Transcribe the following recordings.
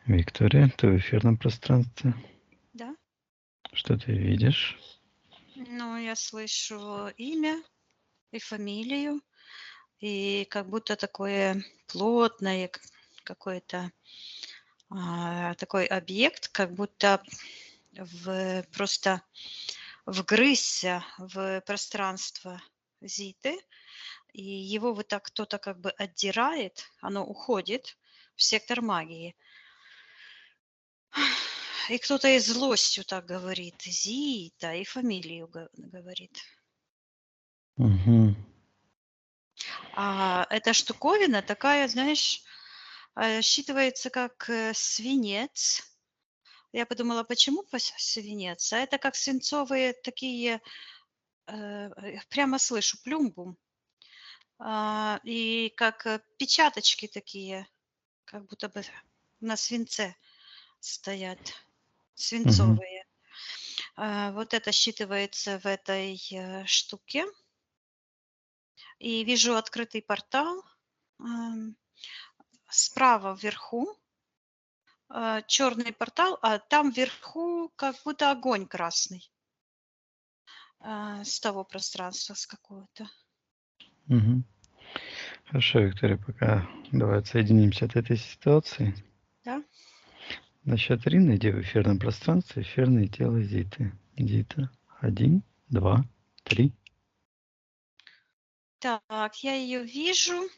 Виктория, ты в эфирном пространстве. Да. Что ты видишь? Ну, я слышу имя и фамилию, и как будто такое плотное какой-то такой объект, как будто просто вгрызся в пространство Зиты, и его вот так кто-то как бы отдирает, оно уходит в сектор магии. И кто-то и злостью так говорит, Зита, и фамилию говорит. Угу. А эта штуковина такая, знаешь, считывается как свинец. Я подумала, почему свинец? А это как свинцовые такие, прямо слышу, плюмбум. И как печаточки такие, как будто бы на свинце стоят, Угу. свинцовые. Вот это считывается в этой штуке. И вижу открытый портал. ам, Справа вверху черный портал, а там вверху как будто огонь красный с того пространства, с какого-то. Угу. Хорошо, Виктория, пока давай отсоединимся от этой ситуации. Да? На счет 3 найди в эфирном пространстве эфирное тело Зиты. Зита. 1, 2, 3. Так, я ее вижу.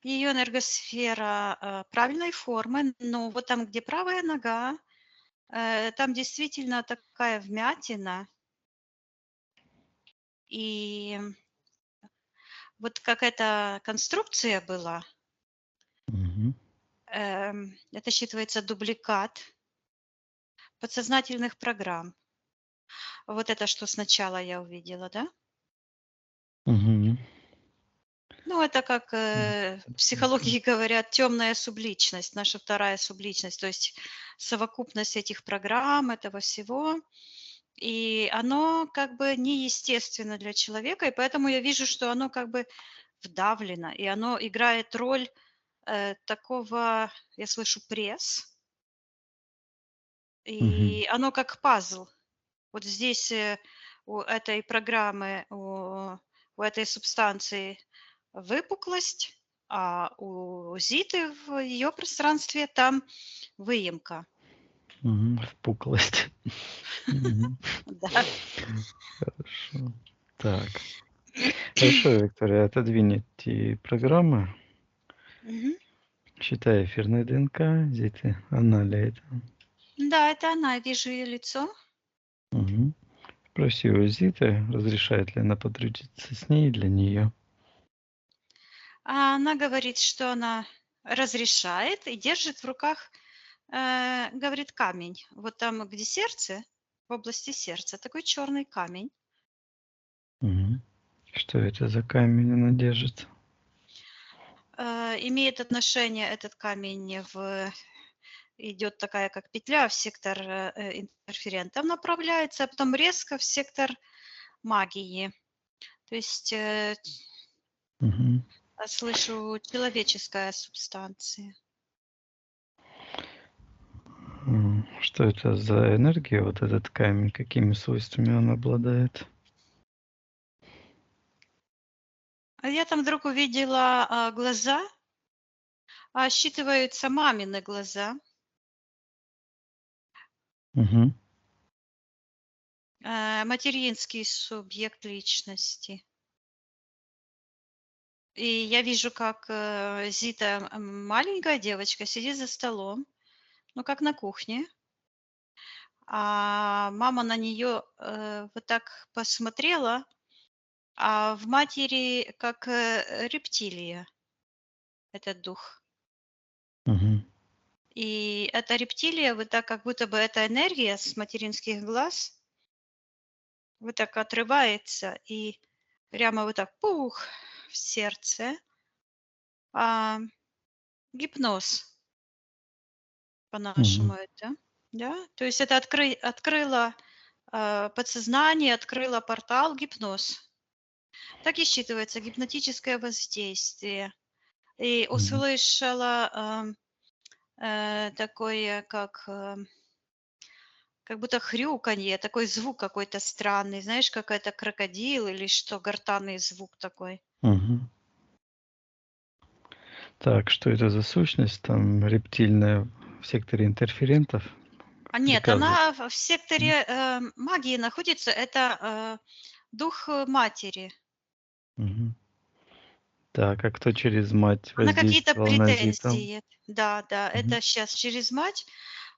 Ее энергосфера правильной формы, но вот там, где правая нога, там действительно такая вмятина. И вот какая-то конструкция была. Угу. Это считывается дубликат подсознательных программ. Вот это, что сначала я увидела, да? Угу. Ну, это как в психологии говорят, темная субличность, наша вторая субличность, то есть совокупность этих программ, этого всего. И оно как бы неестественно для человека, и поэтому я вижу, что оно как бы вдавлено, и оно играет роль такого, я слышу, пресс, Угу. и оно как пазл. Вот здесь у этой программы, у этой субстанции выпуклость, а у Зиты в ее пространстве там выемка. Угу. Впуклость. Угу. Да. Хорошо. Так. Хорошо, Виктория, отодвинь эти программы. Мгм. Считай эфирной ДНК Зиты. Она ли это? Да, это она, я вижу ее лицо. Угу. Спроси у Зиты, разрешает ли она подружиться с ней для нее. А она говорит, что она разрешает и держит в руках, говорит, камень. Вот там, где сердце, в области сердца, такой черный камень. Угу. Что это за камень она держит? Имеет отношение этот камень идет такая как петля в сектор интерферентов направляется, а потом резко в сектор магии. То есть Угу. слышу человеческая субстанция. Что это за энергия, вот этот камень, какими свойствами он обладает? А я там вдруг увидела глаза, считываются мамины глаза, Угу. материнский субъект личности. И я вижу, как Зита, маленькая девочка, сидит за столом, ну, как на кухне, а мама на нее вот так посмотрела, а в матери как рептилия этот дух. Угу. И эта рептилия, вот так как будто бы эта энергия с материнских глаз вот так отрывается и прямо вот так пух в сердце. А, Гипноз Угу. по-нашему это, да? То есть это открыло подсознание, открыло портал гипноз. Так и считывается гипнотическое воздействие. И Угу. услышала такое, как будто хрюканье, такой звук какой-то странный, знаешь, как это крокодил или что, гортанный звук такой. Мгм. Так, что это за сущность там рептильная в секторе интерферентов? Нет, Приказывает. она в секторе магии находится, это дух матери. Мгм. Так, а кто через мать Она какие-то воздействовал на Зиту? претензии. Да, да, Мгм. это сейчас через мать.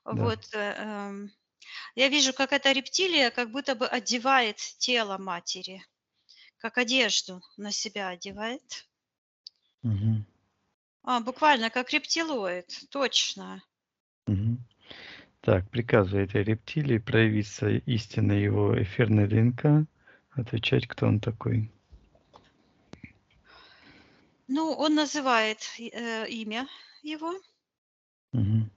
Да. Вот, я вижу, как эта рептилия как будто бы одевает тело матери, как одежду на себя одевает. Мгм. Буквально как рептилоид, точно. Мгм. Так, приказывает этой рептилии проявиться истинной его эфирной ДНК, отвечать, кто он такой. Ну, он называет имя его. Мгм.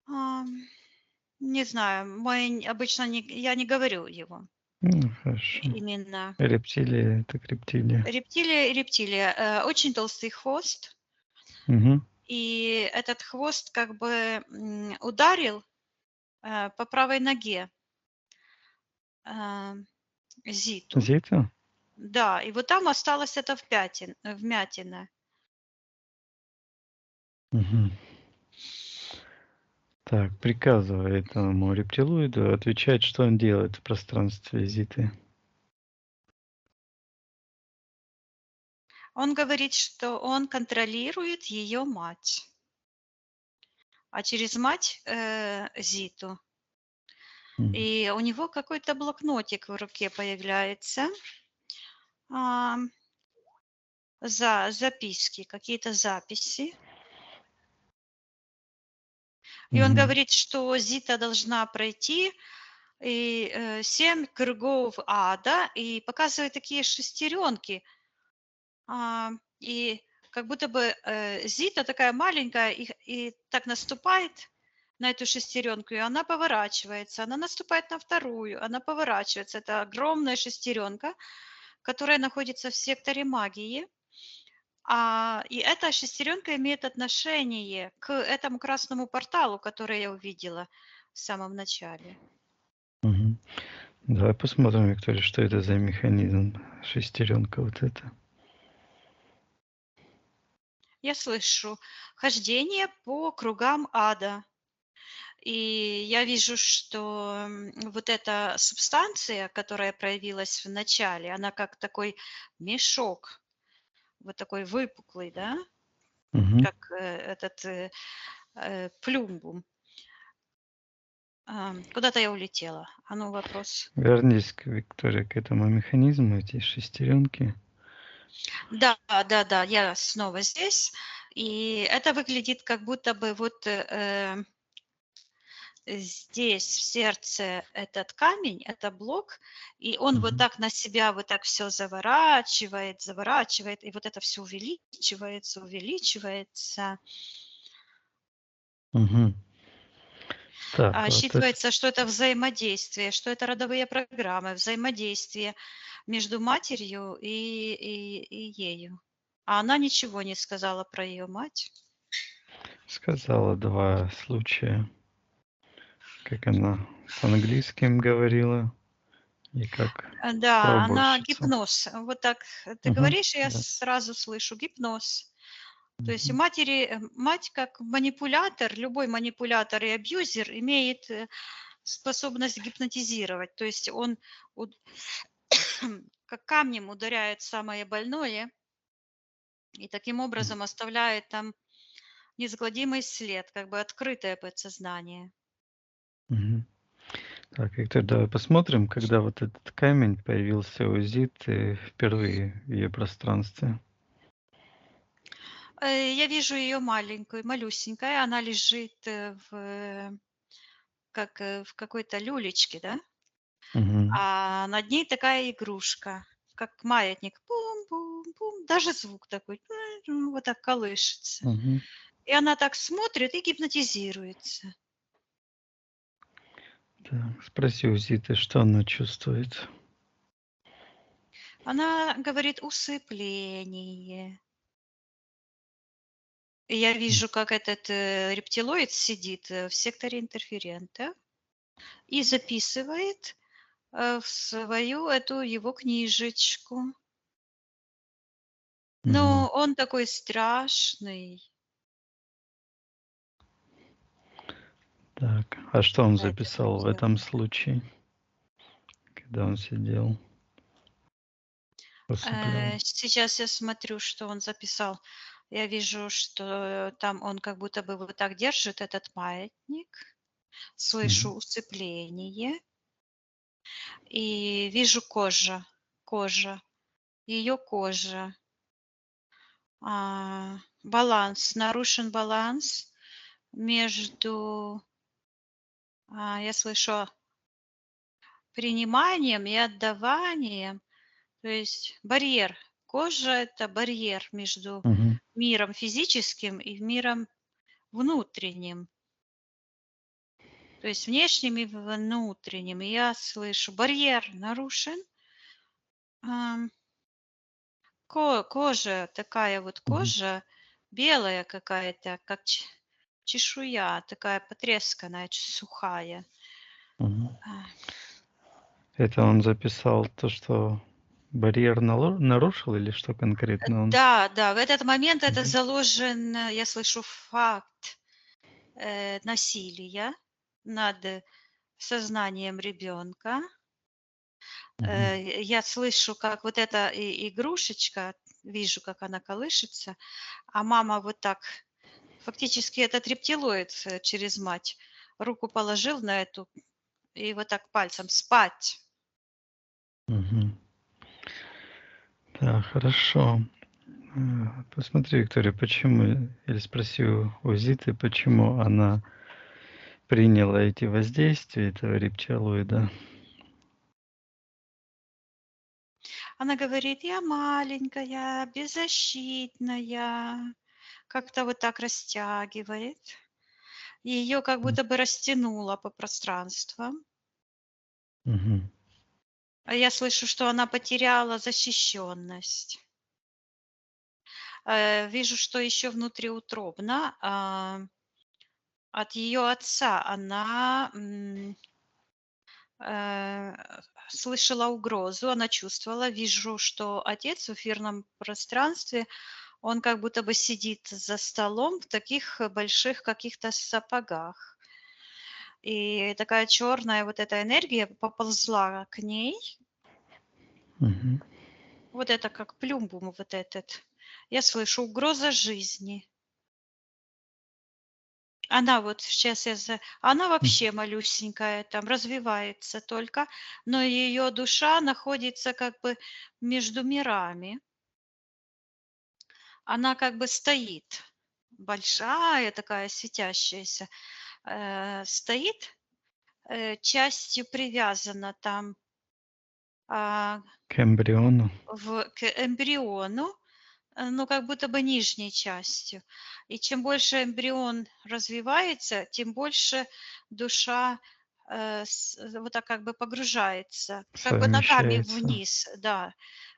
Ам, Не знаю, обычно я не говорю его Ну, хорошо. именно. Рептилия, так рептилия. Рептилия. Очень толстый хвост, Мгм. и этот хвост как бы ударил по правой ноге а, Зиту. Зита? Да, и вот там осталась эта вмятина. Мгм. Так, приказывает этому рептилоиду отвечать, что он делает в пространстве Зиты. Он говорит, что он контролирует ее мать, а через мать Зиту. Мгм. И у него какой-то блокнотик в руке появляется, а, записки, какие-то записи. И он Мгм. говорит, что Зита должна пройти 7 кругов ада, и показывает такие шестеренки. И как будто бы Зита такая маленькая и так наступает на эту шестеренку, и она поворачивается. Она наступает на вторую, она поворачивается. Это огромная шестеренка, которая находится в секторе магии. И эта шестеренка имеет отношение к этому красному порталу, который я увидела в самом начале. Мгм. Давай посмотрим, Виктория, что это за механизм. Шестеренка вот эта. Я слышу хождение по кругам ада. И я вижу, что вот эта субстанция, которая проявилась в начале, она как такой мешок, вот такой выпуклый, да, Мгм. как этот плюмбум. Куда-то я улетела. А ну вопрос. Вернись, Виктория, к этому механизму, эти шестеренки. Да, да, да, я снова здесь. И это выглядит как будто бы вот здесь, в сердце, этот камень, это блок, и он вот Мгм. так на себя вот так все заворачивает, заворачивает, и вот это все увеличивается, увеличивается. Мгм. Так, вот это. Считывается, что это взаимодействие, что это родовые программы, взаимодействие между матерью и ею. А она ничего не сказала про ее мать. Сказала 2 случая, как она с английским говорила и как про Да, она уборщицу. гипноз. Вот так ты Мгм. говоришь, и я Да. сразу слышу гипноз. То есть у Мгм. матери, мать как манипулятор, любой манипулятор и абьюзер имеет способность гипнотизировать. То есть он уд- как камнем ударяет в самое больное и таким М. образом оставляет там неизгладимый след, как бы открытое подсознание. Мгм. Так, Виктор, давай посмотрим, когда вот этот камень появился у Зиты впервые в ее пространстве. Я вижу ее маленькую, малюсенькая, она лежит в какой-то люлечке, да? Мгм. А над ней такая игрушка, как маятник. Бум-бум-бум. Даже звук такой. Вот так колышется. Мгм. И она так смотрит и гипнотизируется. Так, спроси у Зиты, что она чувствует. Она говорит усыпление. И я вижу, как этот рептилоид сидит в секторе интерферента и записывает в свою эту его книжечку. Мгм. Но он такой страшный. Так, а что он Этот записал в этом рептилоид. случае, когда он сидел, усыплял? Сейчас я смотрю, что он записал. Я вижу, что там он как будто бы вот так держит этот маятник. Слышу Мгм. усыпление и вижу кожа, ее кожа. Баланс, нарушен баланс между, я слышу, приниманием и отдаванием. То есть барьер. Кожа — это барьер между Мгм. миром физическим и миром внутренним. То есть внешним и внутренним. И я слышу, барьер нарушен. Ам, кожа, такая вот Мгм. кожа, белая какая-то, как чешуя, такая потресканная, сухая. Мгм. А, Это он записал то, что барьер нарушил, или что конкретно он? Да, да, в этот момент это Мгм. заложен, я слышу факт насилия над сознанием ребенка. Мгм. Я слышу, как вот эта игрушечка, вижу, как она колышется, а мама вот так, фактически этот рептилоид через мать, руку положил на эту и вот так пальцем спать. Мгм. Да, хорошо. Посмотри, Виктория, почему, или спроси у Зиты, почему она приняла эти воздействия этого рептилоида. Она говорит, я маленькая, беззащитная, как-то вот так растягивает. Ее как М. будто бы растянуло по пространствам. Мгм. А я слышу, что она потеряла защищенность. Вижу, что еще внутриутробно, от ее отца она э, слышала угрозу, она чувствовала. Вижу, что отец в эфирном пространстве, он как будто бы сидит за столом в таких больших каких-то сапогах. И такая черная вот эта энергия поползла к ней. Мгм. Вот это как плюмбум вот этот. Я слышу угроза жизни. Она вот сейчас она М. вообще малюсенькая, там развивается только, но ее душа находится как бы между мирами. Она как бы стоит, большая такая светящаяся, стоит, частью привязана там, а, К эмбриону. к эмбриону, ну, как будто бы нижней частью. И чем больше эмбрион развивается, тем больше душа вот так как бы погружается, как бы ногами Совмещается. вниз, да.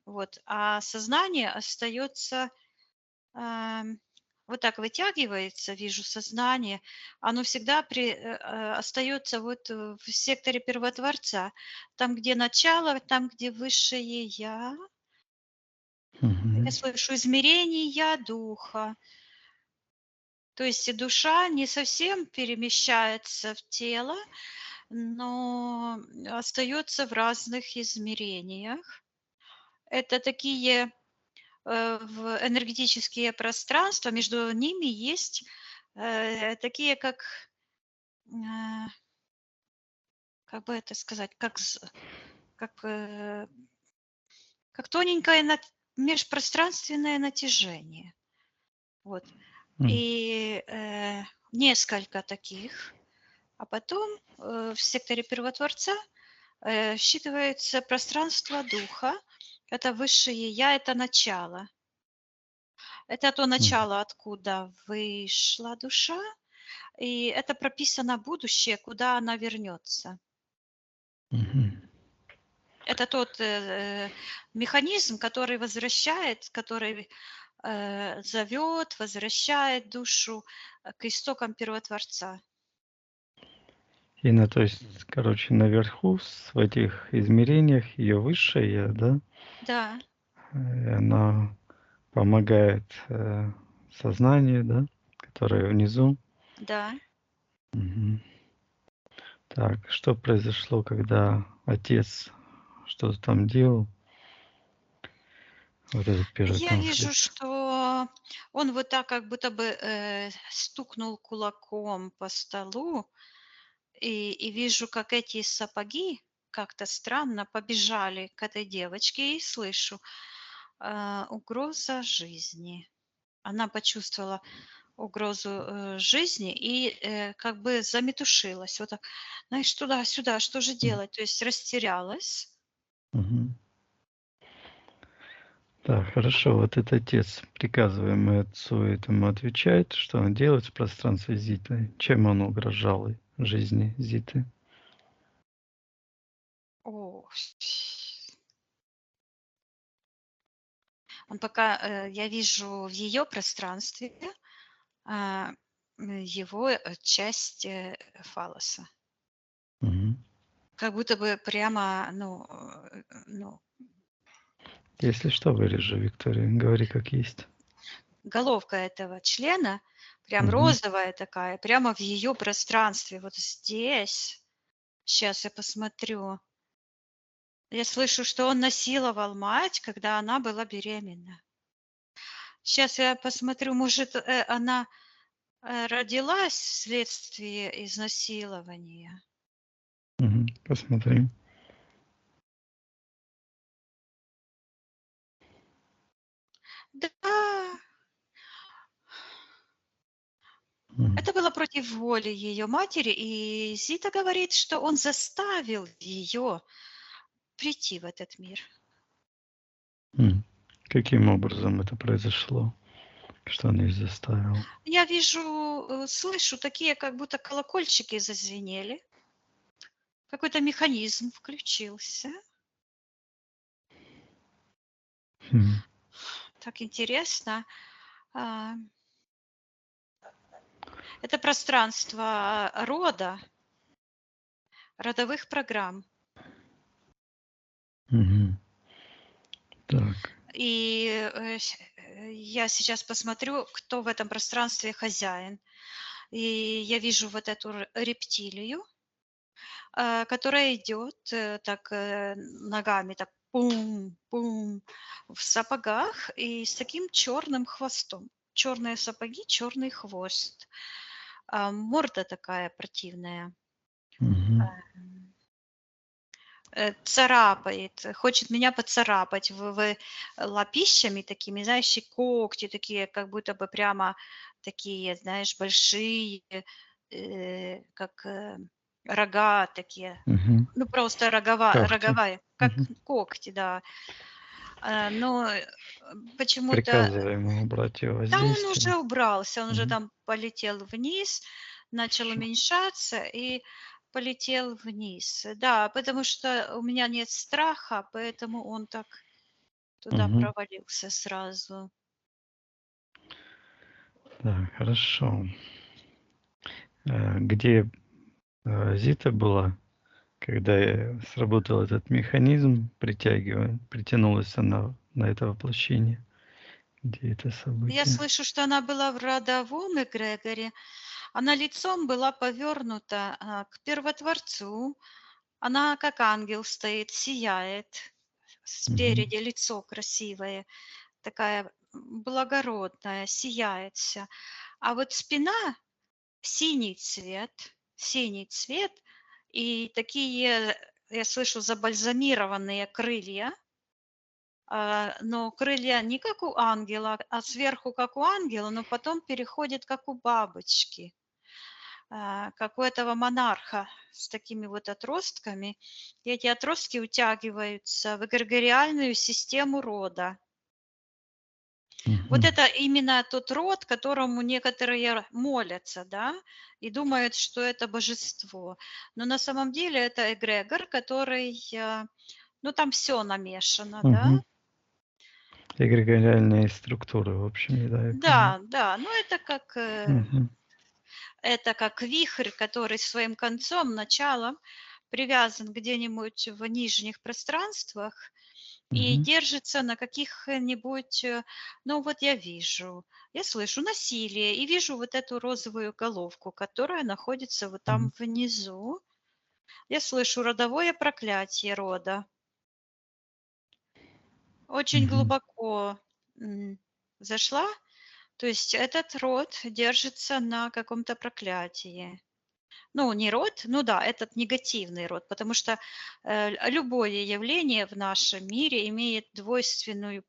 Вот. А сознание остается вот так вытягивается, вижу сознание, оно всегда остается вот в секторе первотворца, там, где начало, там, где высшее я. Я Мгм. слышу измерения духа. То есть и душа не совсем перемещается в тело, но остается в разных измерениях. Это такие в энергетические пространства, между ними есть такие, э, как бы это сказать, как, как тоненькое межпространственное натяжение. Вот. М. И несколько таких. А потом в секторе первотворца считывается пространство духа. Это высшее я, это начало. Это то М. начало, откуда вышла душа, и это прописано будущее, куда она вернется. Мгм. Это тот механизм, который возвращает, который зовет, возвращает душу к истокам Первотворца. И то есть, короче, наверху, в этих измерениях, ее высшее я, да? Да, Она помогает сознанию, да, которое внизу. да. Мгм. Так, что произошло, когда отец что-то там делал? Вот этот первый Я вижу, конфликт. что он вот так как будто бы стукнул кулаком по столу, и вижу, как эти сапоги как-то странно побежали к этой девочке, и слышу угроза жизни. Она почувствовала угрозу жизни и как бы заметушилась. Вот так, знаешь, туда-сюда, что же Мгм. делать? То есть растерялась. Мгм. Так, хорошо. Вот этот отец, приказываемый отцу этому, отвечает, что он делает в пространстве Зиты. Чем он угрожал жизни Зиты? О, он пока, я вижу в ее пространстве а, его часть фалоса. Мгм. Как будто бы прямо, ну, Если что, вырежу, Виктория. Говори как есть. головка этого члена, прям Мгм. розовая такая, прямо в ее пространстве, вот здесь. Сейчас я посмотрю. Я слышу, что он насиловал мать, когда она была беременна. Сейчас я посмотрю, может, она родилась вследствие изнасилования. Мгм. Посмотри. Да, Мгм. это было против воли ее матери, и Зита говорит, что он заставил ее прийти в этот мир. М. Каким образом это произошло? Что он их заставил? Я вижу, слышу такие, как будто колокольчики зазвенели, какой-то механизм включился. Хм. Так интересно. А, Это пространство рода, родовых программ. Мгм. Так. И я сейчас посмотрю, кто в этом пространстве хозяин. И я вижу вот эту рептилию, которая идет так ногами, так пум-пум, в сапогах и с таким черным хвостом. Черные сапоги, черный хвост. Морда такая противная. Мгм. Царапает, хочет меня поцарапать лапищами такими, знаешь, и когти такие, как будто бы прямо такие, знаешь, большие, как рога такие. Мгм. Ну, просто Когти. роговая, как Мгм. когти, да. Но почему-то, Приказывай ему убрать его да, он воздействие. уже убрался, он уже Мгм. там полетел вниз, начал Хорошо. уменьшаться и полетел вниз. Да, потому что у меня нет страха, поэтому он так туда Мгм. провалился сразу. Так, хорошо. Где Зита была, когда сработал этот механизм притягивания, притянулась она на это воплощение? Где это Я событие? слышу, что она была в родовом эгрегоре. Она лицом была повернута к Первотворцу. Она как ангел стоит, сияет. Мгм. Спереди лицо красивое, такая благородная, сияет вся. А вот спина синий цвет и такие, я слышу, забальзамированные крылья, но крылья не как у ангела, а сверху как у ангела, но потом переходит как у бабочки, как у этого монарха с такими вот отростками. И эти отростки утягиваются в эгрегориальную систему рода. Вот Мгм. это именно тот род, которому некоторые молятся, да, и думают, что это божество. Но на самом деле это эгрегор, который, ну, там все намешано, да. Мгм. эгрегориальные структуры, в общем, да, я понял. Да, да, но Мгм. это как вихрь, который своим концом, началом привязан где-нибудь в нижних пространствах и Мгм. держится на каких-нибудь, ну вот я слышу насилие и вижу вот эту розовую головку, которая находится вот Мгм. там внизу. Я слышу родовое проклятие рода. Очень Мгм. глубоко зашла. То есть этот род держится на каком-то проклятии. Ну, не род, ну да, этот негативный род, потому что любое явление в нашем мире имеет двойственную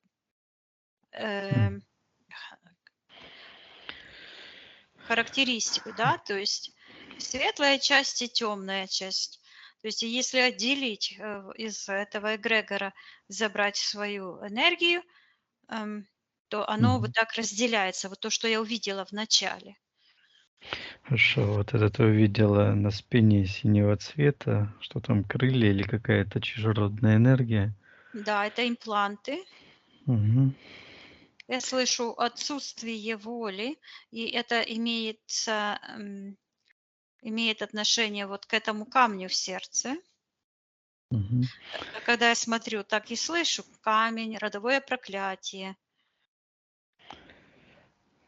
М. эм, характеристику, да, то есть светлая часть и темная часть. То есть если отделить из этого эгрегора, забрать свою энергию, эм, то оно вот Мгм. так разделяется. Вот то, что я увидела в начале. Хорошо, вот это ты увидела на спине синего цвета, что там крылья или какая-то чужеродная энергия. Да, это импланты. Мгм. Я слышу отсутствие воли, и это имеет отношение вот к этому камню в сердце. Мгм. Когда я смотрю, так и слышу: камень, родовое проклятие,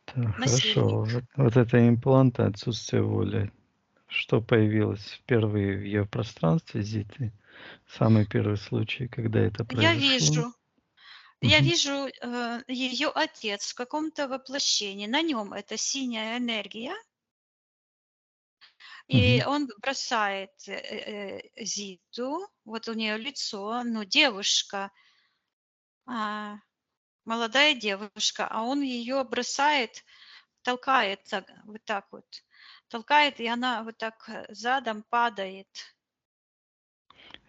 Так, хорошо. насильник. Вот это импланты, отсутствие воли. Что появилось впервые в ее пространстве, Зиты? Самый первый случай, когда это Я произошло? вижу я Мгм. вижу, ее отец в каком-то воплощении. На нем эта синяя энергия, и Мгм. он бросает, Зиту, вот у нее лицо, ну, девушка, а, молодая девушка, а он ее бросает, толкает так, вот так вот. Толкает, и она вот так, задом падает,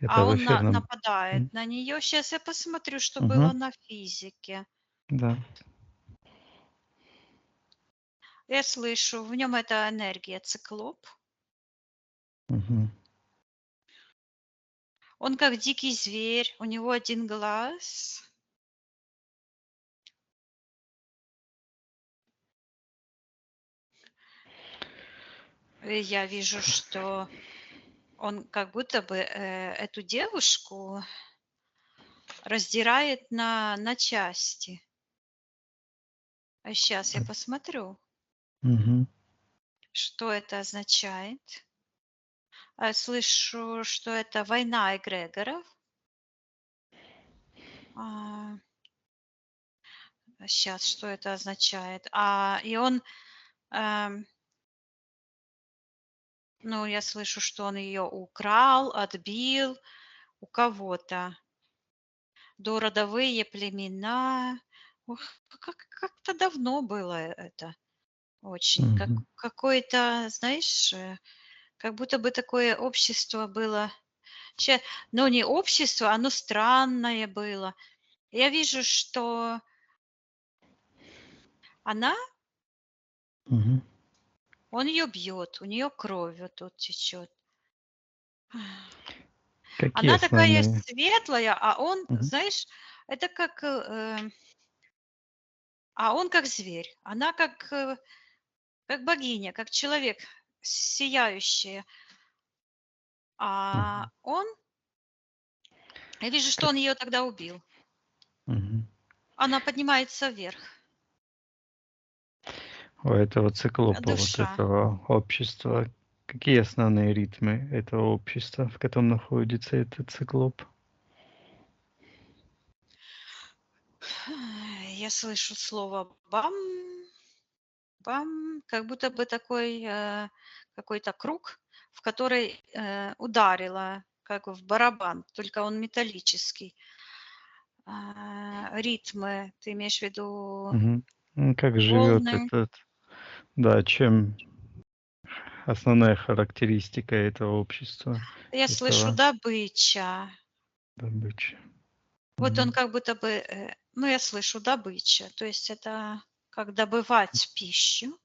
Это а в он эфирном. нападает М. на нее. Сейчас я посмотрю, что было Мгм. на физике. Да. Я слышу, в нем эта энергия циклоп. Мгм. Он как дикий зверь, у него один глаз. И я вижу, что он как будто бы, эту девушку раздирает на части. А сейчас я Так. посмотрю, Мгм. что это означает. Слышу, что это война эгрегоров. А, Щас, что это означает? И он, эм, ну, я слышу, что он ее украл, отбил у кого-то. Дородовые племена. Ух, как-то давно было это очень. Мгм. Какое-то, знаешь, как будто бы такое общество было. Ща но не общество, оно странное было. Я вижу, что она Мгм. он ее бьет, у нее кровь вот тут течет. Какие Она такая основные? светлая, а он, Мгм. знаешь, это а он как зверь, она как богиня, как человек, сияющая. Мгм. Он Я вижу, что Как он ее тогда убил. Мгм. Она поднимается вверх, У этого циклопа, вот душа. этого общества, какие основные ритмы этого общества, в котором находится этот циклоп? Я слышу слово бам, бам, как будто бы такой какой-то круг, в который ударила, как в барабан, только он металлический. Ритмы, ты имеешь в виду Мгм. Как живет волны? этот, да, чем основная характеристика этого общества, Я слышу этого добыча. добычи. Вот он Мгм. как будто бы, ну, я слышу добыча, то есть это как добывать пищу.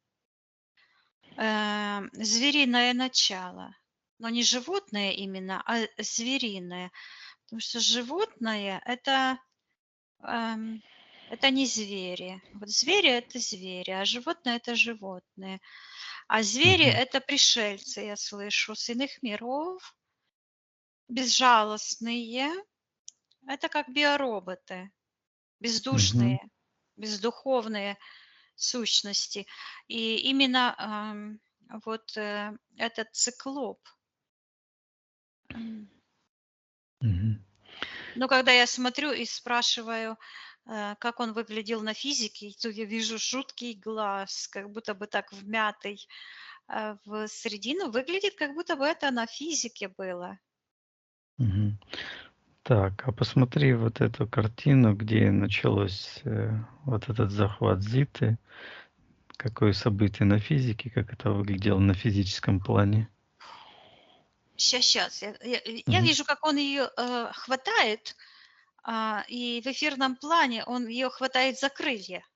Звериное начало, но не животное именно, а звериное. Потому что животное — это, эм, Это не звери. Вот звери — это звери, а животные — это животные. А звери — Мгм. это пришельцы, я слышу, с иных миров, безжалостные. Это как биороботы, Мгм. бездушные, бездуховные сущности. И именно вот этот циклоп. м, Мгм. Но когда я смотрю и спрашиваю, как он выглядел на физике, то я вижу жуткий глаз, как будто бы так вмятый в середину. Выглядит, как будто бы это на физике было. Мгм. Так, а посмотри вот эту картину, где началось вот этот захват Зиты. Какое событие на физике, как это выглядело на физическом плане? Сейчас. Я Мгм. вижу, как он ее хватает, и в эфирном плане он ее хватает за крылья.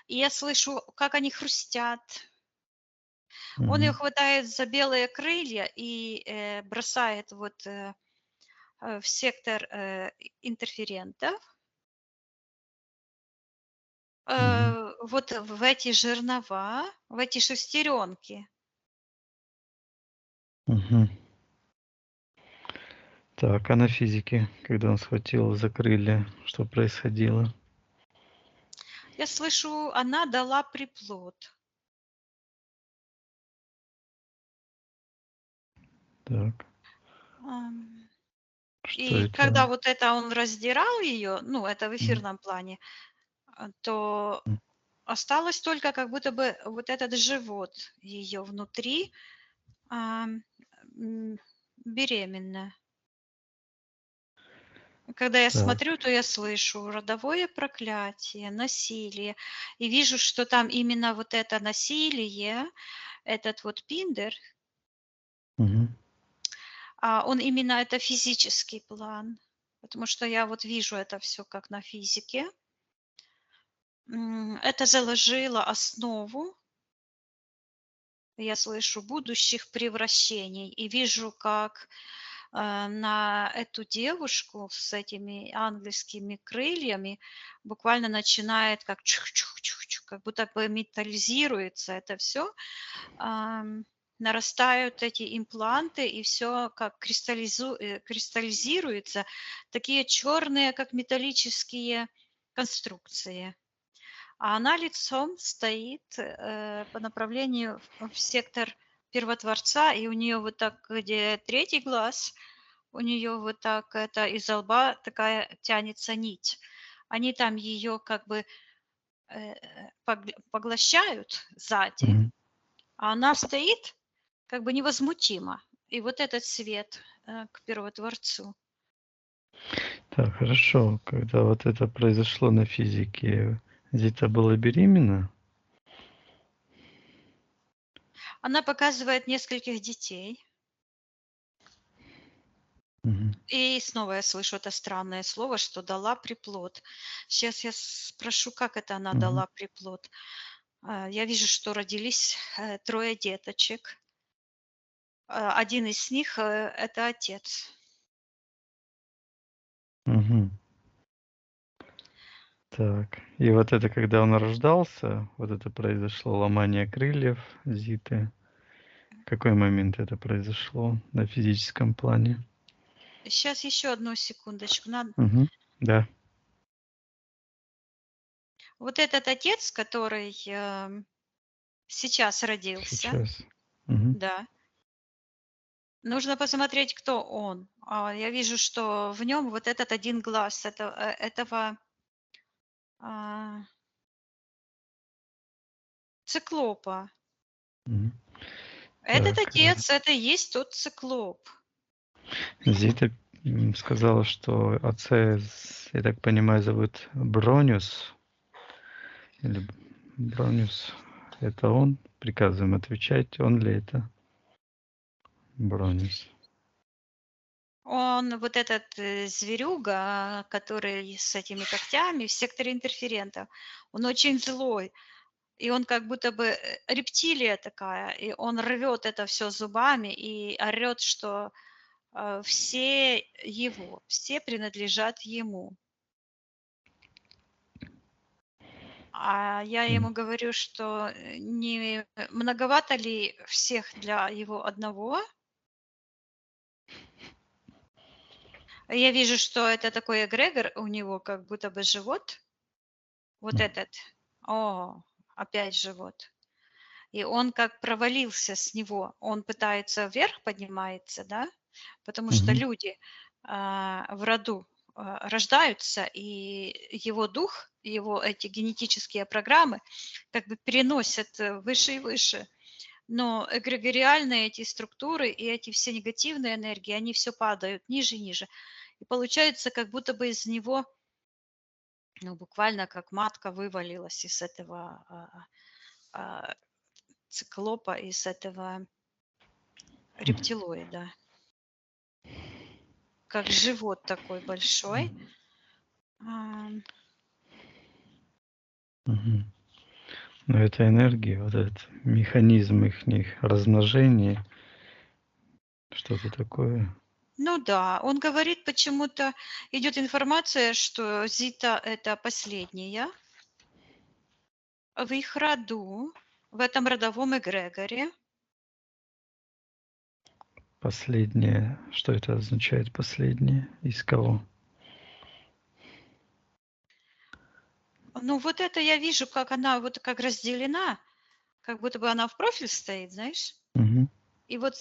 И я слышу, как они хрустят. Он ее Мгм. хватает за белые крылья и бросает вот в сектор интерферентов, Мгм. вот в эти жернова, в эти шестеренки. Мгм. Так, а на физике, когда он схватил за крылья, что происходило? Я слышу, она дала приплод. Так, Ам, что И когда это? вот это он раздирал ее, ну, это в Мгм. эфирном плане, то М. осталось только как будто бы вот этот живот ее внутри, ам, м, беременная. Когда я Так. смотрю, то я слышу родовое проклятие, насилие, и вижу, что там именно вот это насилие, этот вот пиндер, Мгм. он именно это физический план, потому что я вот вижу это все как на физике. Это заложило основу, я слышу, будущих превращений и вижу, как на эту девушку с этими ангельскими крыльями буквально начинает как чух-чух-чух-чух, как будто бы металлизируется это все, нарастают эти импланты, и все как кристаллизируется, такие черные, как металлические конструкции. А она лицом стоит по направлению в сектор Первотворца, и у нее вот так, где третий глаз, у нее вот так это из лба такая тянется нить. Они там ее как бы поглощают сзади, Мгм. а она стоит как бы невозмутимо. И вот этот свет к Первотворцу. Так, хорошо. Когда вот это произошло на физике, Зита была беременна? Она показывает нескольких детей. Мгм. И снова я слышу это странное слово, что дала приплод. Сейчас я спрошу, как это она Мгм. дала приплод. Я вижу, что родились трое деточек. Один из них это отец. Мгм. Так, и вот это, когда он рождался, вот это произошло ломание крыльев Зиты. В какой момент это произошло на физическом плане? Сейчас еще одну секундочку. Мгм. Да, Вот этот отец, который сейчас родился, сейчас. Мгм. да, нужно посмотреть, кто он. Я вижу, что в нем вот этот один глаз этого а, циклопа. Мгм. Этот Так, отец — это и есть тот циклоп. Зита, сказала, что отца, я так понимаю, зовут Брониус или Брониус. Это он? Приказываем отвечать. Он ли это Брониус? Он вот этот, зверюга, который с этими когтями в секторе интерферента, он очень злой. И он как будто бы, рептилия такая, и он рвет это все зубами и орет, что, все его, все принадлежат ему. А я М. ему говорю, что не многовато ли всех для его одного? Я вижу, что это такой эгрегор у него, как будто бы живот. Вот М. этот. О, опять живот. И он как провалился с него. Он пытается вверх поднимается, да, потому что Мгм. люди в роду рождаются, и его дух, его эти генетические программы как бы переносят выше и выше. Но эгрегориальные эти структуры и эти все негативные энергии, они все падают ниже и ниже. И получается, как будто бы из него, ну, буквально как матка вывалилась из этого а, циклопа, из этого рептилоида. Как живот такой большой. Ам, Мгм. Но это энергия, вот этот механизм ихних размножения, что-то такое. ну да, он говорит, почему-то идет информация, что Зита- это последняя в их роду, в этом родовом эгрегоре. Последнее, что это означает последнее? Из кого? Ну, вот это я вижу, как она вот как разделена, как будто бы она в профиль стоит, знаешь. Мгм. И вот,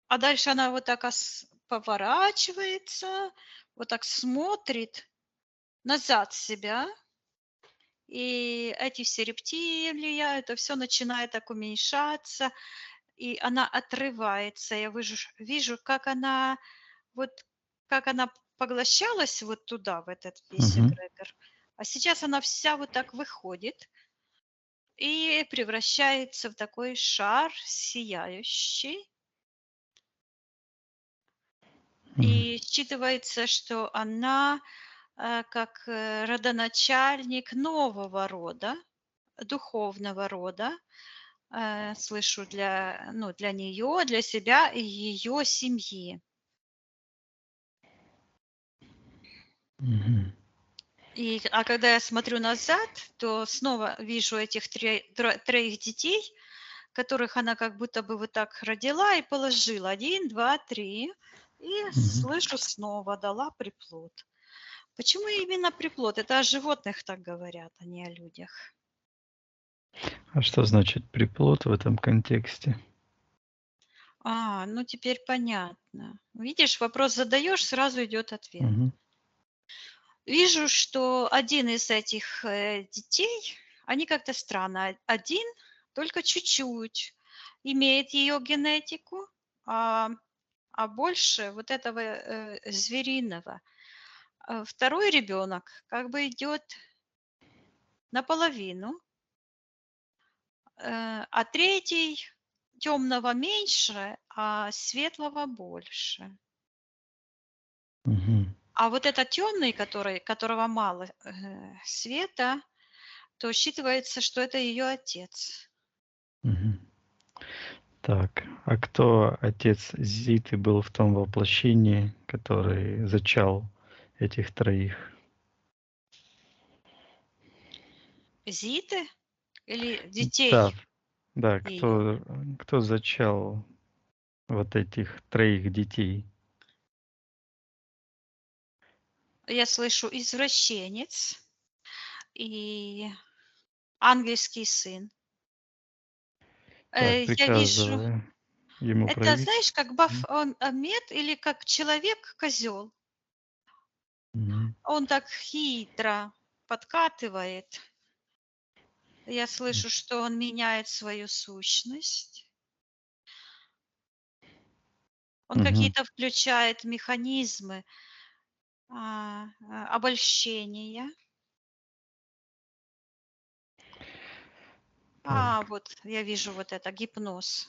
а дальше она вот так поворачивается, вот так смотрит назад себя, и эти все рептилии, это все начинает так уменьшаться, и она отрывается. Я вижу, как она вот как она поглощалась вот туда, в этот весь Мгм. эгрегор, а сейчас она вся вот так выходит и превращается в такой шар сияющий. Мгм. И считывается, что она, как, родоначальник нового рода, духовного рода. Слышу для, ну, для нее, для себя и ее семьи. Мгм. А когда я смотрю назад, то снова вижу этих троих детей, которых она как будто бы вот так родила и положила. 1, 2, 3. И Мгм. слышу снова, дала приплод. Почему именно приплод? Это о животных так говорят, а не о людях. А что значит приплод в этом контексте? Ну теперь понятно. Видишь, вопрос задаешь, сразу идет ответ. Мгм. Вижу, что один из этих детей, они как-то странно. Один только чуть-чуть имеет ее генетику, а, а больше вот этого звериного. Второй ребенок как бы идет наполовину, а третий темного меньше, а светлого больше. Мгм. А вот этот темный, которого мало света, то считывается, что это ее отец. Мгм. Так, а кто отец Зиты был в том воплощении, который зачал этих троих? Зиты или Да, детей да, ее? кто зачал вот этих троих детей? Я слышу извращенец и ангельский сын. Так, Я вижу, приказываю ему это проявиться. знаешь, как Бафомет или как человек-козел. Мгм. Он так хитро подкатывает. Я М. слышу, что он меняет свою сущность. Он Мгм. какие-то включает механизмы обольщения. Так. Вот я вижу вот это гипноз.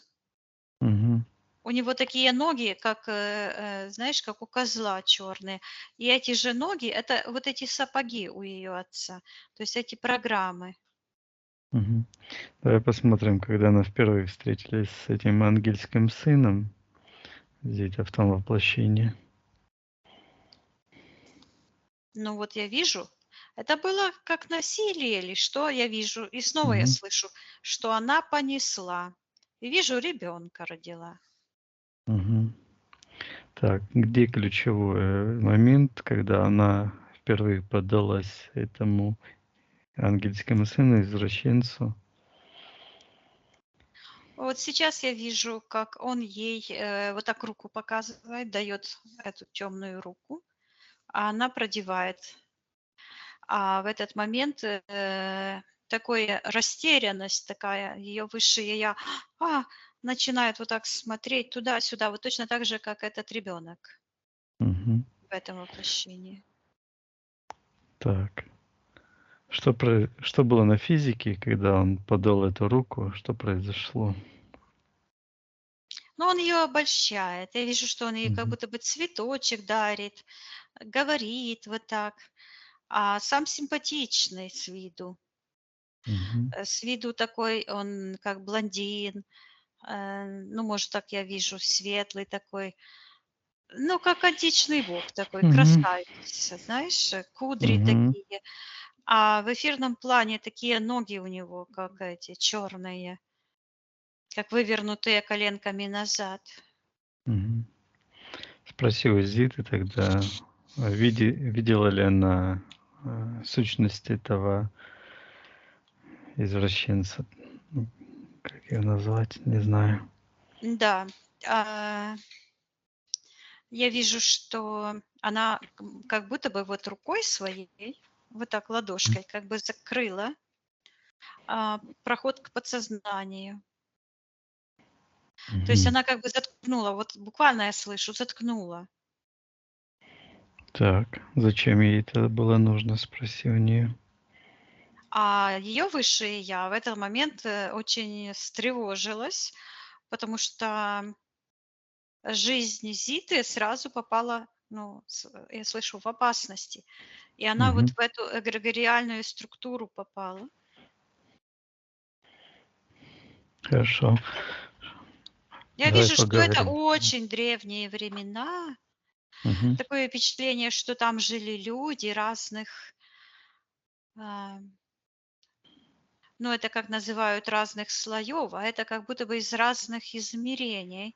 Мгм. У него такие ноги, как, знаешь, как у козла черные. И эти же ноги- это вот эти сапоги у ее отца, то есть эти программы. Мгм. Давай посмотрим, когда она впервые встретились с этим ангельским сыном, Зита в том воплощении. Ну вот я вижу, Это было как насилие или что? Я вижу, и снова я Мгм. слышу, что она понесла. И вижу, ребенка родила. Мгм. Так, где ключевой момент, когда она впервые поддалась этому ангельскому сыну, извращенцу? Вот сейчас я вижу, как он ей вот так руку показывает, дает эту темную руку, а она продевает. А в этот момент такая растерянность такая, ее высшее я а, начинает вот так смотреть туда-сюда, вот точно так же, как этот ребенок Мгм. в этом воплощении. Так. Что было на физике, когда он подал эту руку? Что произошло? Но он ее обольщает. Я вижу, что он ей как Мгм. будто бы цветочек дарит, говорит вот так. А сам симпатичный с виду. Мгм. С виду такой он как блондин, ну, может, так я вижу, светлый такой, ну, как античный бог такой, Мгм. красавец, знаешь, кудри Мгм. такие. А в эфирном плане такие ноги у него, как эти черные, как вывернутые коленками назад. Мгм. Спроси у Зиты тогда, видела ли она сущность этого извращенца? Ну, как ее назвать, не знаю. Да, а, я вижу, что она как будто бы вот рукой своей, вот так ладошкой, как бы закрыла проход к подсознанию. То есть Мгм. она как бы заткнула, вот буквально я слышу, заткнула. Так, зачем ей это было нужно, спроси у нее. А ее высшее я в этот момент очень встревожилась, потому что жизнь Зиты сразу попала, ну, я слышу, в опасности. И она вот Мгм. в эту эгрегориальную структуру попала. Хорошо, Я давай вижу, что это поговорим. очень древние времена. Мгм. Такое впечатление, что там жили люди разных, а, ну, это как называют разных слоев, а это как будто бы из разных измерений.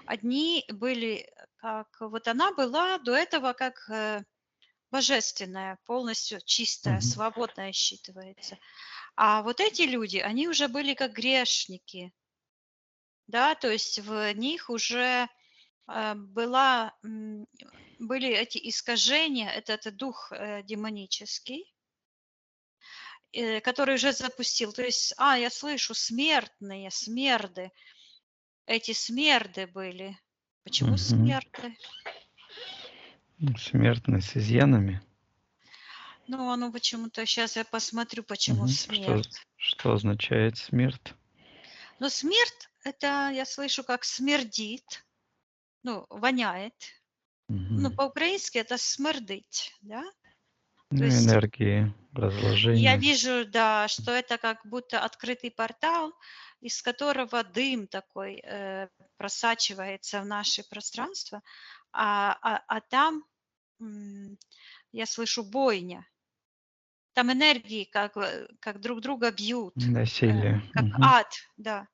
Одни были как вот она была до этого как, божественная, полностью чистая, Мгм. свободная считывается. А вот эти люди, они уже были как грешники, да, то есть в них уже, была, были эти искажения, этот дух, демонический, который уже запустил. То есть, я слышу, смертные, смерды. Эти смерды были. Почему Мгм. смерды? Смертный с изъянами. Ну, оно почему-то сейчас я посмотрю, почему Мгм. смерть. Что означает смерть? Но смерть- это, я слышу, как смердит, ну, воняет. Ну, Мгм. по-украински это смердить, да. То Ну, есть энергии, я разложения. вижу, да, что это как будто открытый портал, из которого дым такой, просачивается в наше пространство, а там, м, я слышу, бойня. Там энергии как друг друга бьют, Насилие. как Мгм. ад, да.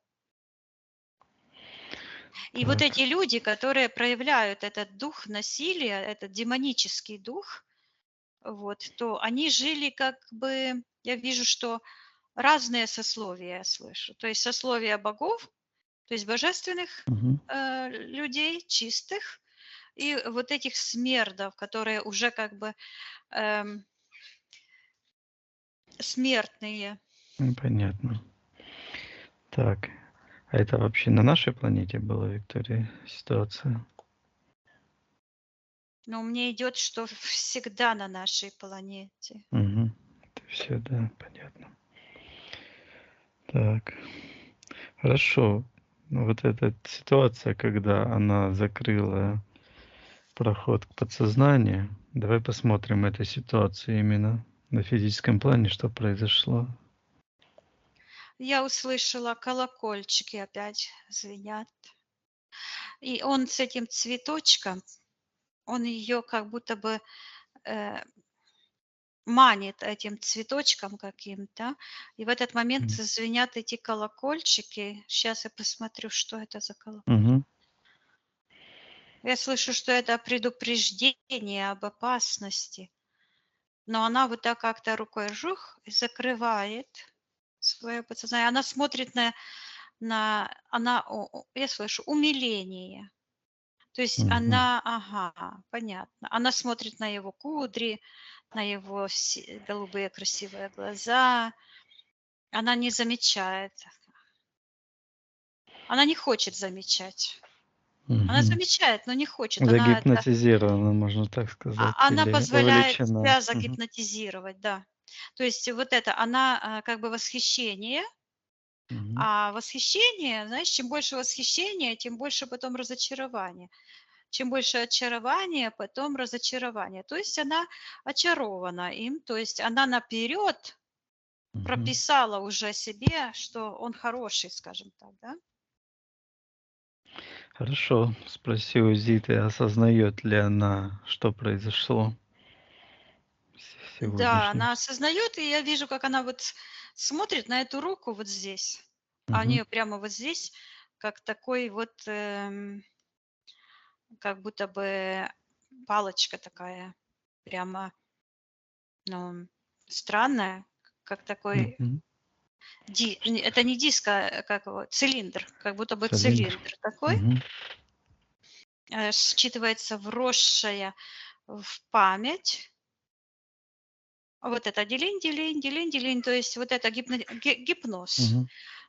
И вот Так. эти люди, которые проявляют этот дух насилия, этот демонический дух, вот, то они жили как бы, я вижу, что разные сословия я слышу. То есть сословия богов, то есть божественных Мгм. людей, чистых, и вот этих смердов, которые уже как бы эм, смертные. Понятно. Так, а это вообще на нашей планете была, Виктория, ситуация? Но мне идет, что всегда на нашей планете. Мгм. Это всё, да, понятно. Так, хорошо. Ну, вот эта ситуация, когда она закрыла проход к подсознанию. Давай посмотрим эту ситуацию именно на физическом плане, что произошло. Я услышала, колокольчики опять звенят. И он с этим цветочком, он ее как будто бы, э, манит этим цветочком каким-то. И в этот момент М. звенят эти колокольчики. Сейчас я посмотрю, что это за колокольчики. Мгм. Я слышу, что это предупреждение об опасности. Но она вот так как-то рукой жух и закрывает свое подсознание. Она смотрит я слышу, умиление. То есть Мгм. ага, понятно. Она смотрит на его кудри, на его голубые красивые глаза. Она не замечает. Она не хочет замечать. Она Мгм. замечает, но не хочет. Загипнотизирована, можно так сказать, Она или позволяет увлечена. себя Мгм. загипнотизировать, да. То есть вот это, она как бы восхищение, Мгм. а восхищение, знаешь, чем больше восхищения, тем больше потом разочарования. Чем больше очарования, потом разочарование. То есть она очарована им, то есть она наперед Мгм. прописала уже себе, что он хороший, скажем так, да? Хорошо. Спроси у Зиты, осознает ли она, что произошло Да, сегодняшним. она осознает, и я вижу, как она вот смотрит на эту руку вот здесь, а у Мгм. нее прямо вот здесь, как такой вот, как будто бы палочка такая, прямо, ну, странная, как такой, Мгм. это не диск, как его, цилиндр, как будто бы Цилиндр. цилиндр такой, Мгм. считывается вросшая в память. Вот это делень, делень, делень, делень, то есть вот это гипноз. Мгм.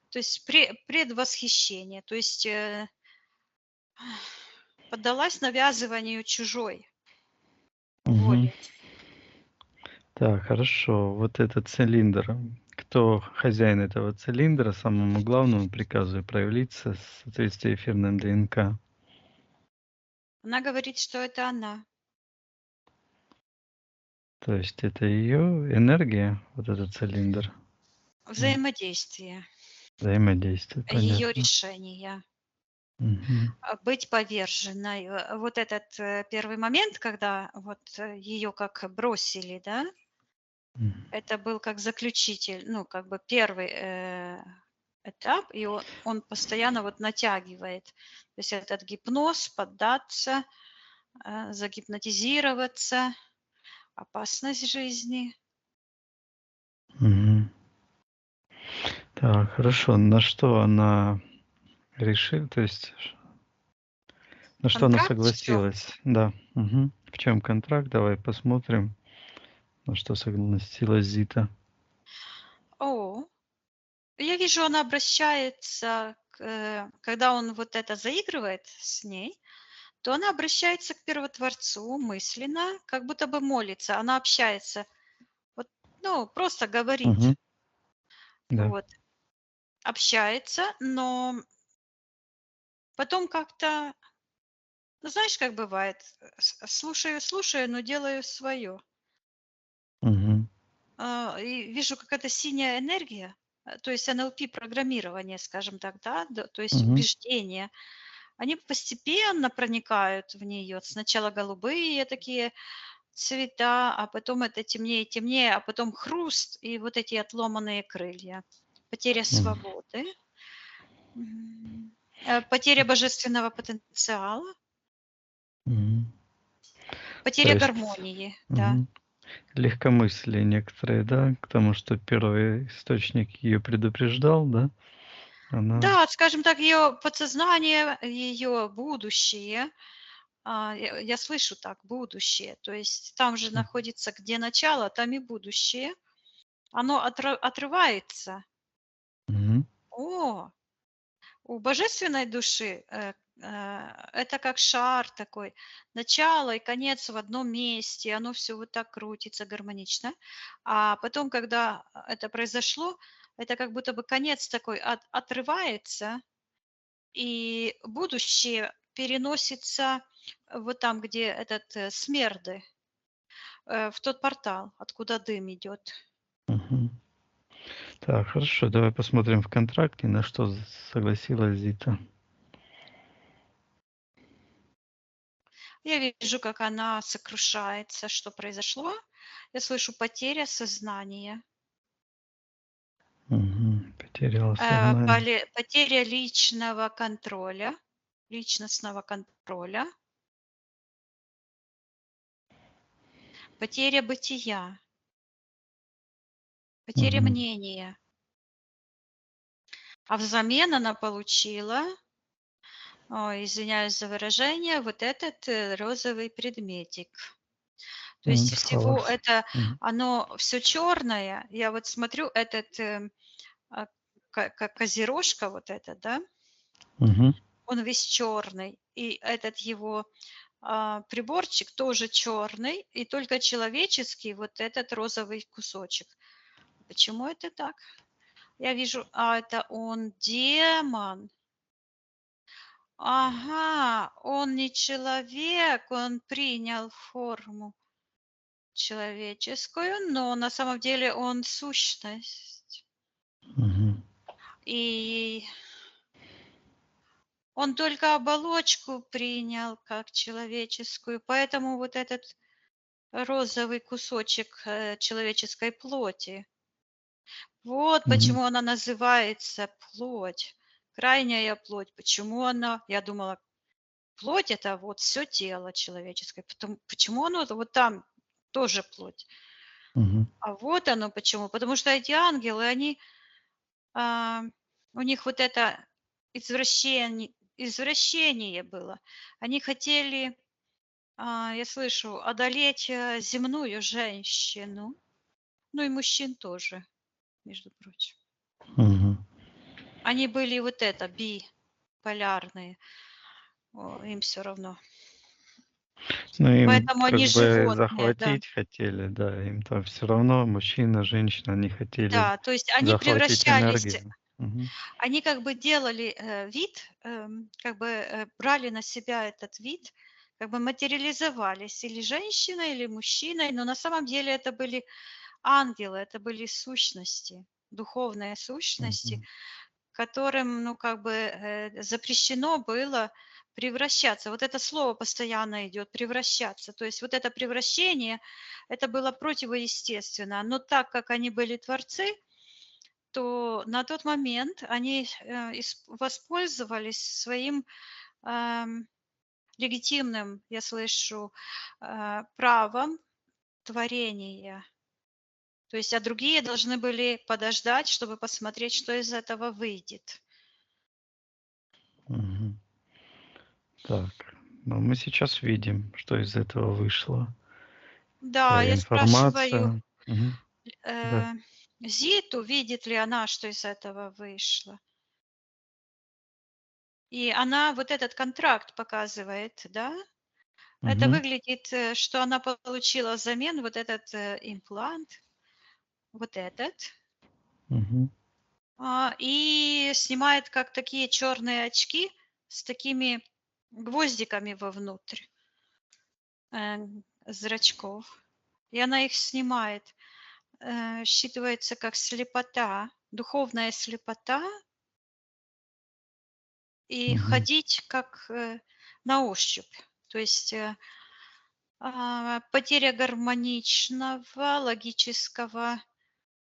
То есть предвосхищение, то есть, поддалась навязыванию чужой Мгм. воли. Так, хорошо. Вот этот цилиндр. Кто хозяин этого цилиндра, самому главному приказываю проявиться в соответствии эфирным ДНК. Она говорит, что это она. То есть это ее энергия, вот этот цилиндр. М. Взаимодействие, Взаимодействие, ее понятно. решение, Мгм. быть поверженной. Вот этот, 1 момент, когда вот, ее как бросили, да, М. это был как заключитель, ну, как бы первый этап, и он постоянно вот натягивает. То есть этот гипноз, поддаться, загипнотизироваться, опасность жизни. Мгм. Так, хорошо. На что она решила, то есть на что она Контракт в чём? согласилась? Да. Мгм. В чем контракт? Давай посмотрим, на что согласилась Зита. О, я вижу, она обращается когда он вот это заигрывает с ней, то она обращается к Первотворцу мысленно, как будто бы молится. Она общается, вот, ну, просто Мгм. говорит, Да. вот, общается, но потом как-то, ну, знаешь, как бывает, слушаю, слушаю, но делаю свое. Мгм. И вижу, какая-то синяя энергия, то есть НЛП-программирование, скажем так, да, то есть Мгм. убеждения, они постепенно проникают в нее. Сначала голубые такие цвета, а потом это темнее, темнее, а потом хруст и вот эти отломанные крылья. Потеря М. свободы, потеря божественного потенциала, Мгм. То потеря есть гармонии, да. мгм, легкомыслие некоторые, да, к тому, что первый источник ее предупреждал, да? Она Да, скажем так, ее подсознание, ее будущее, я слышу так, будущее, то есть там же м, находится, где начало, там и будущее. Оно отрывается. мгм, О, у божественной души, это как шар такой, начало и конец в одном месте, оно все вот так крутится гармонично. А потом, когда это произошло, это как будто бы конец такой отрывается, и будущее переносится вот там, где этот, Смерды, в тот портал, откуда дым идет. мгм. Так, хорошо, давай посмотрим в контракте, на что согласилась Зита. Я вижу, как она сокрушается, что произошло. Я слышу потеря сознания, Потерял сознание. потеря личностного контроля, потеря бытия, потеря Мгм. мнения. А взамен она получила, ой, извиняюсь за выражение, вот этот розовый предметик. То есть всего Класс. это, Мгм. оно все черное. Я вот смотрю, этот а, козерожка вот это, да, Мгм. он весь черный. И этот его приборчик тоже черный, и только человеческий вот этот розовый кусочек. Почему это так? Я вижу, это он демон. Ага, он не человек, он принял форму человеческую, но на самом деле он сущность. Мгм. И он только оболочку принял как человеческую, поэтому вот этот розовый кусочек человеческой плоти, вот Мгм. почему она называется плоть, крайняя плоть. Почему она, я думала, плоть это вот все тело человеческое, почему оно вот там тоже плоть. Мгм. А вот оно почему. Потому что эти ангелы, они, а, у них вот это извращение было. Они хотели, я слышу, одолеть земную женщину, ну и мужчин тоже, между прочим. Мгм. Они были вот это, биполярные, им все равно. Ну, им Поэтому как они бы животные, да. захватить хотели, да, им там все равно, мужчина, женщина, они хотели Да, то есть они захватить превращались, энергию. Мгм. они как бы делали вид, как бы брали на себя этот вид, как бы материализовались или женщиной, или мужчиной, но на самом деле это были ангелы, это были сущности, духовные сущности, Мгм. которым, ну, как бы запрещено было превращаться. Вот это слово постоянно идет, превращаться. То есть вот это превращение, это было противоестественно. Но так как они были творцы, то на тот момент они воспользовались своим ам, легитимным, я слышу, правом творения. То есть, а другие должны были подождать, чтобы посмотреть, что из этого выйдет. Мгм. Так, ну мы сейчас видим, что из этого вышло. Да, Вся я спрашиваю информация. Мгм. Да. э, Зиту, видит ли она, что из этого вышло. И она вот этот контракт показывает, да? Это Мгм. выглядит, что она получила взамен вот этот имплант, вот этот, Мгм. и снимает как такие черные очки с такими гвоздиками вовнутрь зрачков. И она их снимает. Считывается как слепота, духовная слепота, и Мгм. ходить как на ощупь. То есть потеря гармоничного логического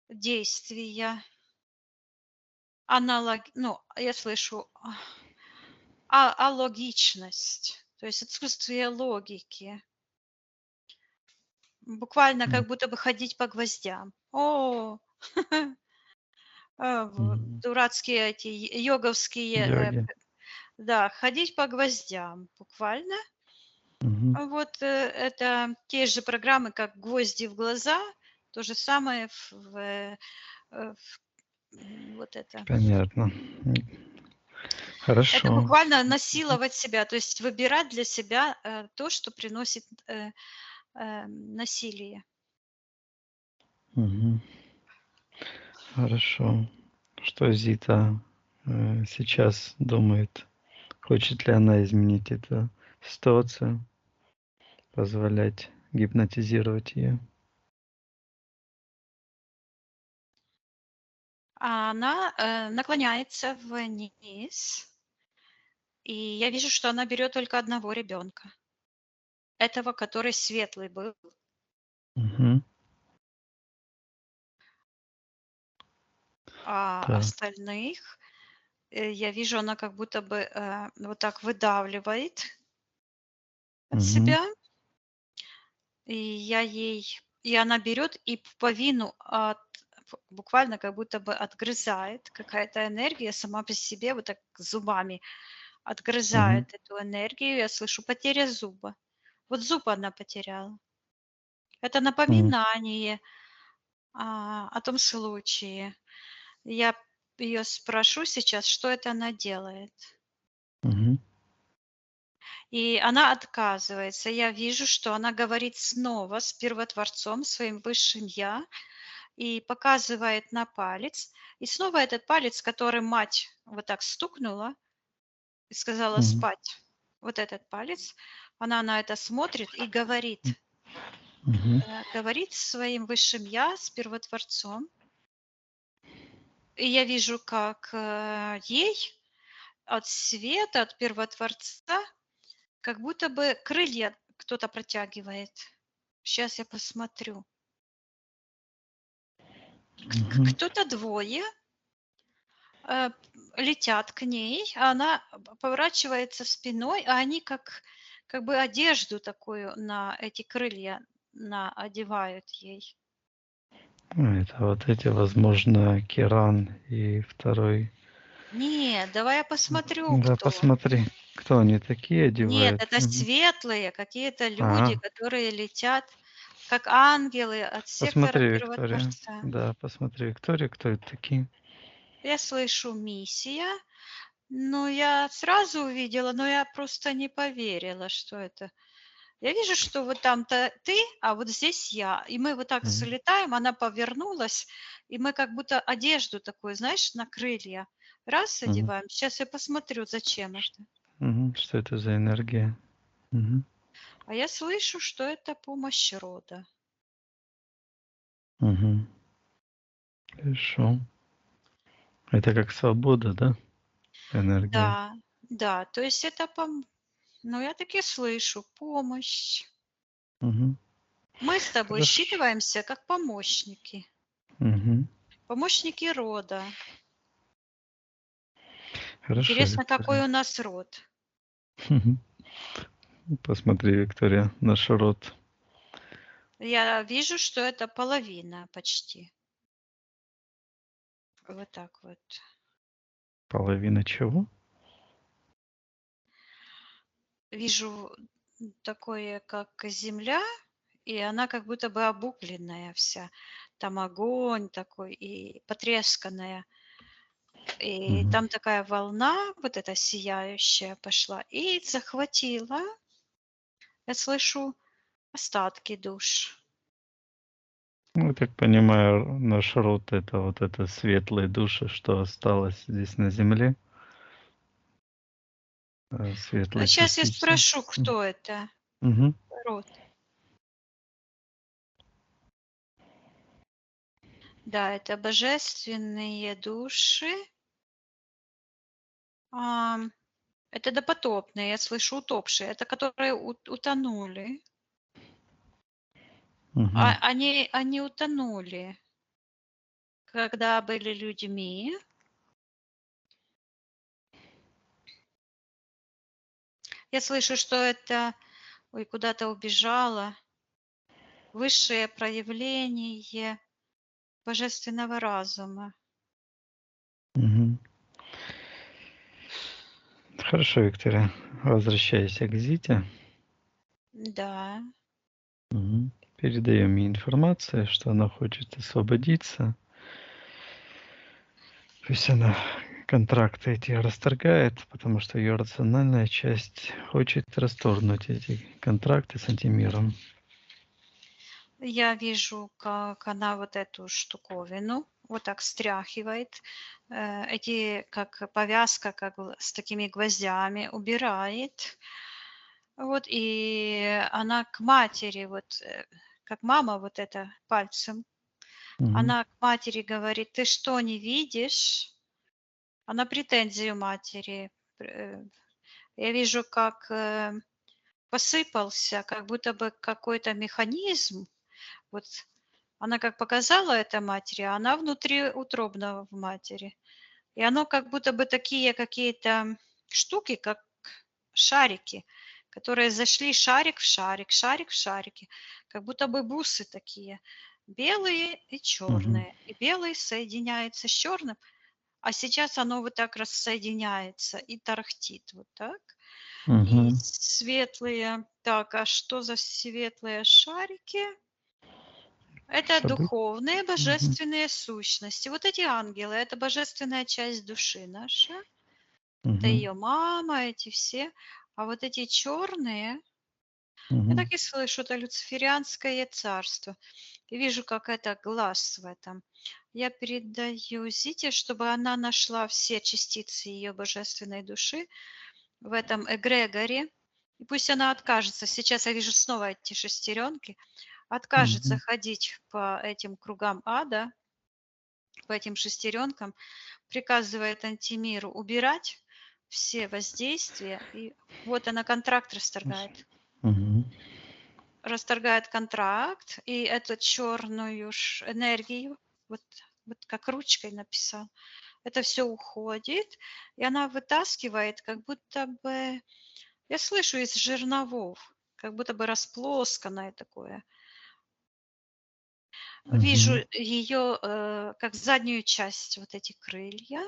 действия, ну, я слышу, алогичность, то есть отсутствие логики. Буквально М. как будто бы ходить по гвоздям. Мгм. Дурацкие эти йоговские, Йоги. да, ходить по гвоздям буквально. Мгм. Вот это те же программы, как гвозди в глаза, то же самое вот это. Понятно. Это Хорошо. буквально насиловать себя, то есть выбирать для себя то, что приносит насилие. Мгм. Хорошо. Что Зита сейчас думает? Хочет ли она изменить эту ситуацию, позволять гипнотизировать ее? А она наклоняется вниз, и я вижу, что она берет только одного ребенка, этого, который светлый был, Мгм. А Так. остальных я вижу, она как будто бы вот так выдавливает от Мгм. себя, и она берет и пуповину буквально как будто бы отгрызает. Какая-то энергия сама по себе вот так зубами Мгм. отгрызает эту энергию. Я слышу потеря зуба. Вот зуб она потеряла. Это М. напоминание о том случае. Я ее спрошу сейчас, что это она делает. Мгм. И она отказывается. Я вижу, что она говорит снова с Первотворцом, своим высшим Я, и показывает на палец. И снова этот палец, которым мать вот так стукнула и сказала Мгм. спать, вот этот палец, она на это смотрит и говорит, Мгм. говорит с своим высшим Я, с Первотворцом. И я вижу, как ей от света, от Первотворца, как будто бы крылья кто-то протягивает. Сейчас я посмотрю. Мгм. Кто-то двое э, летят к ней, а она поворачивается спиной, а они как бы одежду такую на эти крылья одевают ей. Это вот эти, возможно, Киран и второй. Нет, давай я посмотрю, Да, кто. посмотри, кто они такие Нет, одевают. это Мгм. светлые какие-то люди, А, которые летят как ангелы от сектора посмотри, Виктория. Первотворца. Да, посмотри, Виктория, кто это такие. Я слышу миссия, но я сразу увидела, но я просто не поверила, что это. Я вижу, что вот там-то ты, а вот здесь я. И мы вот так Мгм. залетаем, она повернулась, и мы как будто одежду такую, знаешь, на крылья раз Мгм. одеваем. Сейчас я посмотрю, зачем Ш- это. Мгм. Что это за энергия? Мгм. А я слышу, что это помощь рода. Мгм. Хорошо. Это как свобода, да? Энергия. Да, да, то есть это, ну я таки слышу, помощь. Мгм. Мы с тобой Хорошо. считываемся как помощники. Мгм. Помощники рода. Хорошо, Интересно, какой Виктория. у нас род. Мгм. Посмотри, Виктория, наш род. Я вижу, что это половина почти. Вот так вот. Половина чего? Вижу такое, как земля, и она как будто бы обугленная вся. Там огонь такой и потресканная. И Мгм. там такая волна, вот эта сияющая пошла и захватила, я слышу, остатки душ. Ну, я так понимаю, наш род — это вот это светлые души, что осталось здесь на земле, светлые Сейчас я частицы. спрошу, кто это Мгм. род. Да, это божественные души. Ам, это допотопные, я слышу, утопшие. Это которые утонули. Мгм. Они утонули, когда были людьми. Я слышу, что это, ой, куда-то убежало, высшее проявление божественного разума. Мгм. Хорошо, Виктория, возвращайся к Зите. Да, Мгм. Передаем ей информацию, что она хочет освободиться. Пусть она контракты эти расторгает, потому что ее рациональная часть хочет расторгнуть эти контракты с антимиром. я вижу, как она вот эту штуковину вот так стряхивает, эти, как повязка, как с такими гвоздями, убирает. Вот, и она к матери, вот, как мама вот это пальцем, Мгм. она к матери говорит: "Ты что, не видишь?" Она претензию матери. Я вижу, как, посыпался, как будто бы какой-то механизм. Вот Она как показала это матери, а она внутри утробного в матери. И оно как будто бы такие какие-то штуки, как шарики, которые зашли шарик в шарик, шарик в шарике, как будто бы бусы такие, белые и Мгм. черные. И белый соединяется с черным, а сейчас оно вот так рассоединяется и тарахтит вот так. И Мгм. светлые, так, а что за светлые шарики? Это События. духовные, Мгм. божественные сущности. Вот эти ангелы, это божественная часть души нашей. Это Мгм. ее мама, эти все. А вот эти черные, я Мгм. так и слышу, это люциферианское царство. И вижу, как это глаз в этом. Я передаю Зите, чтобы она нашла все частицы ее божественной души в этом эгрегоре. И пусть она откажется. Сейчас я вижу снова эти шестеренки. Откажется Мгм. ходить по этим кругам ада, по этим шестеренкам, приказывает антимиру убирать все воздействия. И вот она контракт расторгает. Мгм. Расторгает контракт, и эту черную энергию, вот, вот как ручкой написал, это все уходит, и она вытаскивает, как будто бы, я слышу из жерновов, как будто бы расплосканное такое. Вижу Мгм. ее как заднюю часть, вот эти крылья,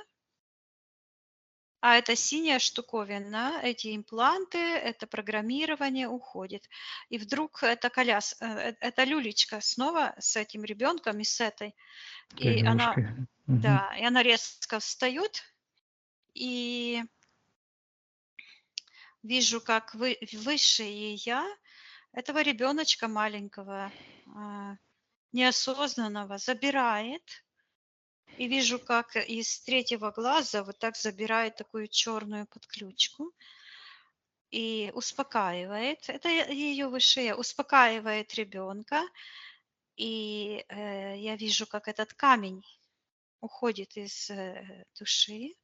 а эта синяя штуковина, эти импланты, это программирование уходит. И вдруг эта люлечка снова с этим ребенком и с этой. Той И она, игрушкой. Мгм. да, и она резко встает, и вижу, как высшее я этого ребеночка маленького, а, неосознанного забирает. И вижу, как из третьего глаза вот так забирает такую черную подключку и успокаивает. Это ее высшее, успокаивает ребенка. И я вижу, как этот камень уходит из души.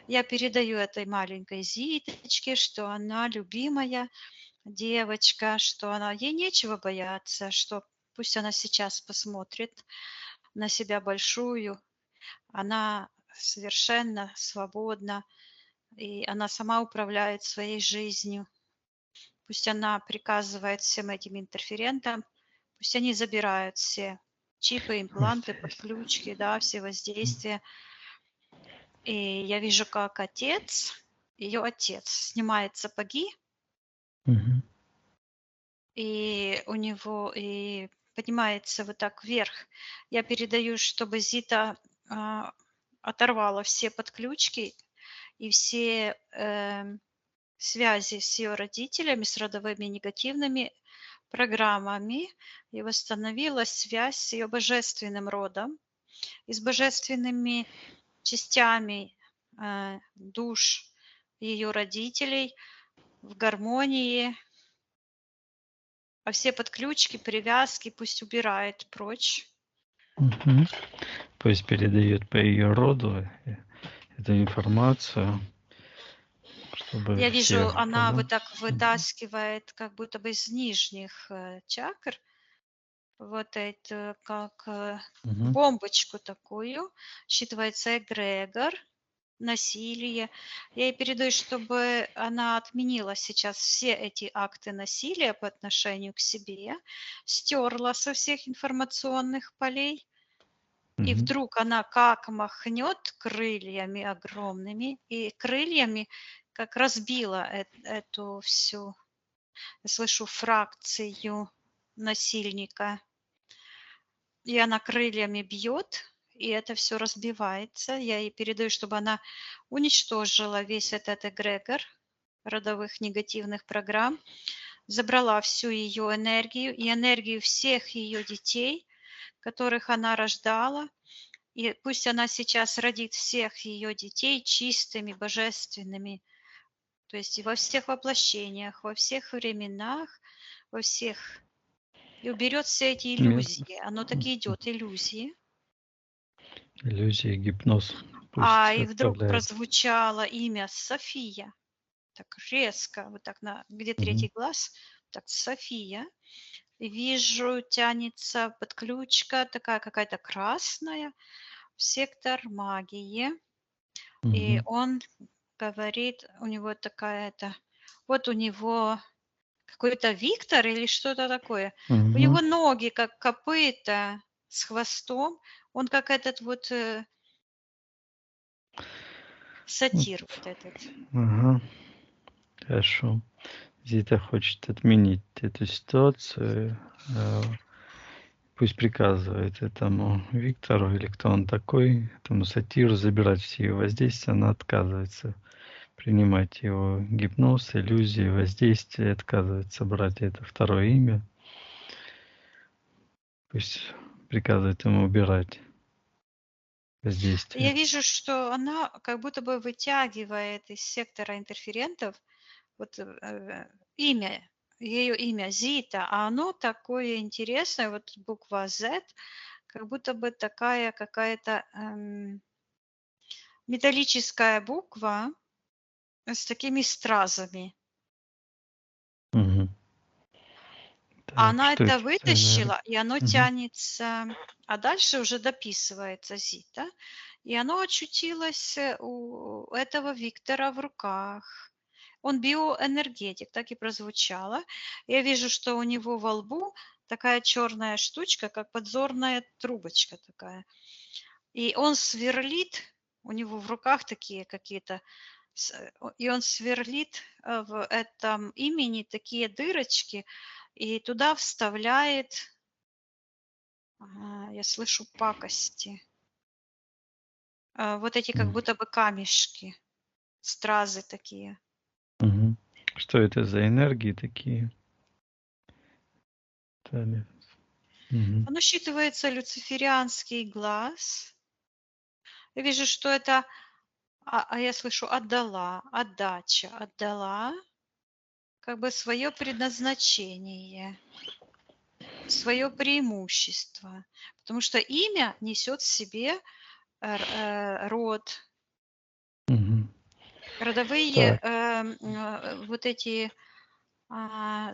Я передаю этой маленькой Зиточке, что она любимая девочка, что она ей нечего бояться, что пусть она сейчас посмотрит на себя большую, она совершенно свободна, и она сама управляет своей жизнью. Пусть она приказывает всем этим интерферентам, пусть они забирают все чипы, импланты, Воздействие. подключки, да, все воздействия. И я вижу, как ее отец снимает сапоги, Мгм. и у него и поднимается вот так вверх. Я передаю, чтобы Зита а, оторвала все подключки и все связи с ее родителями, с родовыми негативными программами и восстановила связь с ее божественным родом и с божественными частями душ ее родителей в гармонии, а все подключки, привязки пусть убирает прочь. Мгм. Пусть передает по ее роду эту информацию, чтобы Я все вижу, она понял. вот так Мгм. вытаскивает как будто бы из нижних чакр вот это как Мгм. бомбочку такую, считывается эгрегор, насилие. Я ей передаю, чтобы она отменила сейчас все эти акты насилия по отношению к себе, стерла со всех информационных полей, и Мгм. вдруг она как махнет крыльями огромными, и крыльями как разбила эту всю, я слышу, фракцию насильника. И она крыльями бьет, и это все разбивается. Я ей передаю, чтобы она уничтожила весь этот эгрегор родовых негативных программ, забрала всю ее энергию и энергию всех ее детей, которых она рождала. И пусть она сейчас родит всех ее детей чистыми, божественными, то есть и во всех воплощениях, во всех временах, во всех. И уберет все эти иллюзии. Оно так и идет, иллюзии. Иллюзии, гипноз А пусть и вдруг отправляет. прозвучало имя София. Так резко, вот так где Мгм. третий глаз, так София. и вижу, тянется подключка такая какая-то красная в сектор магии. И Мгм. он говорит, у него такая-то, вот у него какой-то Виктор или что-то такое. У него Мгм. ноги как копыта с хвостом. Он как этот вот Вот. сатир вот этот. Ага, хорошо. Зита хочет отменить эту ситуацию. Пусть приказывает этому Виктору, или кто он такой, этому сатиру забирать все его воздействия. Она отказывается принимать его гипноз, иллюзии, воздействие, отказывается брать это второе имя. Пусть приказывает ему убирать Я воздействие. вижу, что она как будто бы вытягивает из сектора интерферентов вот имя, ее имя Зита, а оно такое интересное, вот буква Z, как будто бы такая какая-то металлическая буква с такими стразами. Мгм. А Так, она что это это за энергия? вытащила, и оно Мгм. тянется, а дальше уже дописывается Зита, и оно очутилось у этого Виктора в руках. Он биоэнергетик, так и прозвучало. Я вижу, что у него во лбу такая черная штучка, как подзорная трубочка такая. И он сверлит, у него в руках такие какие-то, и он сверлит в этом имени такие дырочки, и туда вставляет, я слышу пакости, вот эти как М. будто бы камешки, стразы такие. Мгм. Что это за энергии такие? Далее. Мгм. Он считывается люциферианский глаз. Я вижу, что это, я слышу отдала, отдача, отдала как бы свое предназначение, свое преимущество. Потому что имя несет в себе род, Мгм. родовые Так. вот эти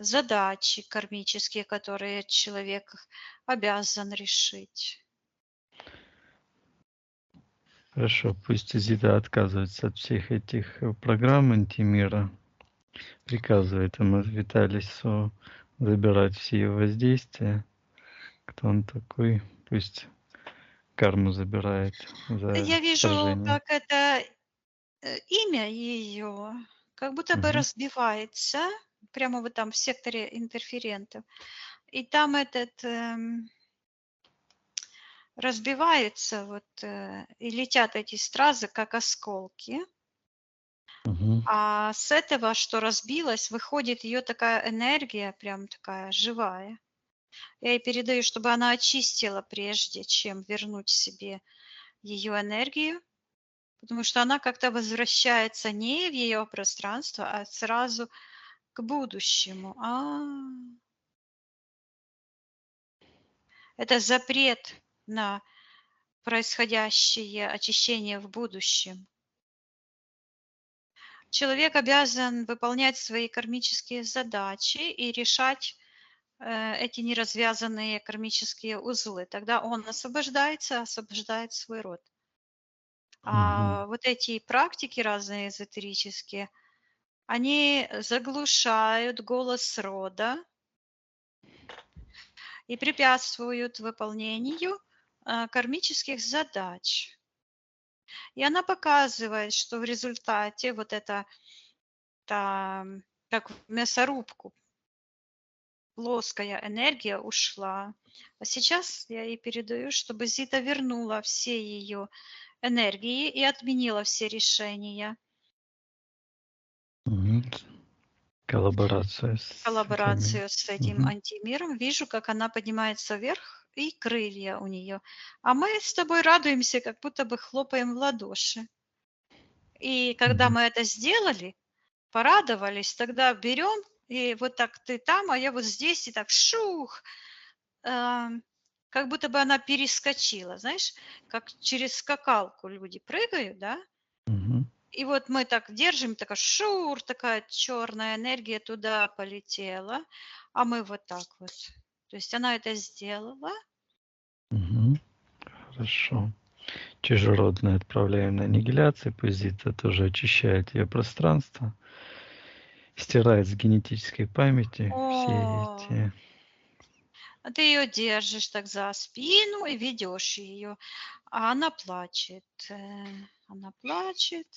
задачи кармические, которые человек обязан решить. Хорошо, пусть Зита отказывается от всех этих программ антимира, приказывает ему Виталису забирать все его воздействия. Кто он такой? Пусть карму забирает за Я вижу, вторжение. как это имя ее как будто бы Мгм. разбивается прямо вот там в секторе интерферентов. И там этот разбивается вот, и летят эти стразы, как осколки. Мгм. А с этого, что разбилось, выходит ее такая энергия, прям такая живая. Я ей передаю, чтобы она очистила, прежде чем вернуть себе ее энергию, потому что она как-то возвращается не в ее пространство, а сразу к будущему. Это запрет на происходящее очищение в будущем. Человек обязан выполнять свои кармические задачи и решать эти неразвязанные кармические узлы. Тогда он освобождается, освобождает свой род. Мгм. А вот эти практики разные эзотерические, они заглушают голос рода и препятствуют выполнению кармических задач. И она показывает, что в результате вот это там, как в мясорубку, плоская энергия ушла. А сейчас я ей передаю, чтобы Зита вернула все ее энергии и отменила все решения. Мгм. Коллаборация с этими. Коллаборацию с этим Мгм. антимиром. Вижу, как она поднимается вверх, и крылья у нее. А мы с тобой радуемся, как будто бы хлопаем в ладоши. И когда Мгм. мы это сделали, порадовались, тогда берем, и вот так ты там, а я вот здесь, и так шух, ам, как будто бы она перескочила, знаешь, как через скакалку люди прыгают, да, Мгм. и вот мы так держим, такая шур, такая черная энергия туда полетела, а мы вот так вот. То есть она это сделала. Мгм. Хорошо. Чужеродное отправляем на аннигиляцию, пусть Зита тоже очищает ее пространство, стирает с генетической памяти все О, эти... а ты ее держишь так за спину и ведешь ее, а она плачет. Она плачет.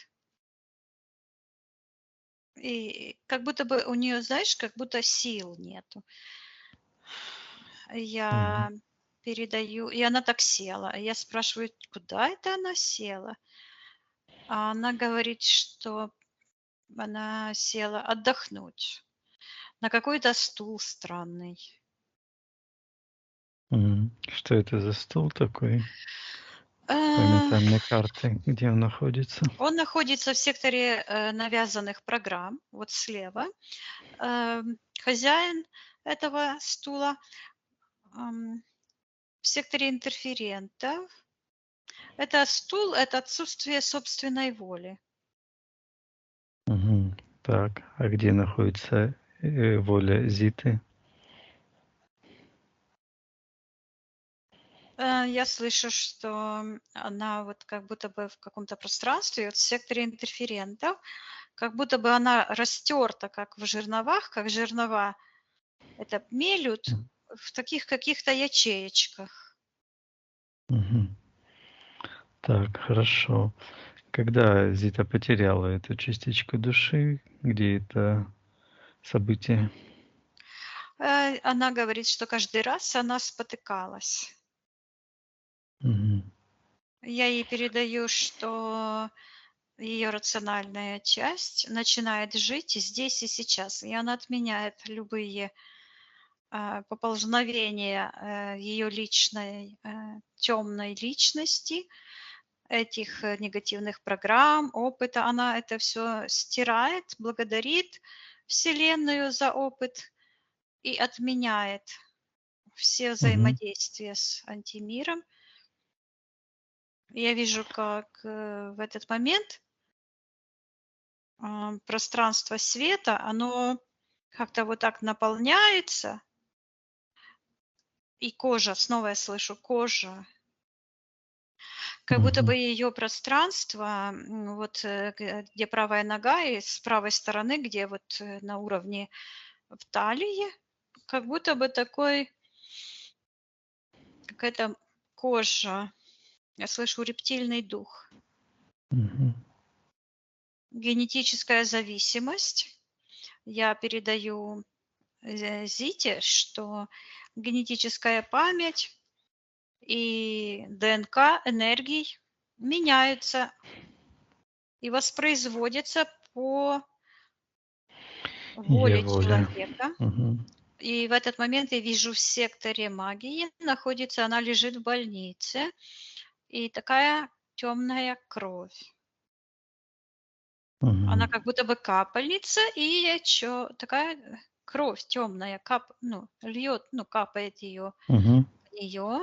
И как будто бы у нее, знаешь, как будто сил нету. Мгм. Я передаю, и она так села. Я спрашиваю, куда это она села? А она говорит, что она села отдохнуть на какой-то стул странный. Мгм. Что это за стул такой Э, по ментальной карте, где он находится? Он находится в секторе навязанных программ, вот слева. Хозяин этого стула в секторе интерферентов. Это стул, это отсутствие собственной воли. Мгм. Так, а где находится воля Зиты? Я слышу, что она вот как будто бы в каком-то пространстве, вот в секторе интерферентов, как будто бы она растерта, как в жерновах, как жернова это мелют М. в таких каких-то ячеечках. Мгм. Так, хорошо. Когда Зита потеряла эту частичку души, где это событие? Она говорит, что каждый раз она спотыкалась. Мгм. Я ей передаю, что ее рациональная часть начинает жить здесь и сейчас, и она отменяет любые поползновения ее личной темной личности, этих негативных программ, опыта. Она это все стирает, благодарит Вселенную за опыт и отменяет все Мгм. взаимодействия с антимиром. Я вижу, как в этот момент пространство света, оно как-то вот так наполняется, и кожа, снова я слышу кожа, как будто бы Мгм. ее пространство, вот где правая нога, и с правой стороны, где вот на уровне в талии, как будто бы такой, какая-то кожа. Я слышу рептильный дух. Мгм. Генетическая зависимость. Я передаю Зите, что генетическая память и ДНК энергий меняются и воспроизводятся по Ее воле воля. человека. Мгм. И в этот момент я вижу в секторе магии находится, она лежит в больнице, и такая темная кровь. Она Мгм. как будто бы капельница, и такая кровь темная, ну, льет, ну, капает ее Мгм. в нее.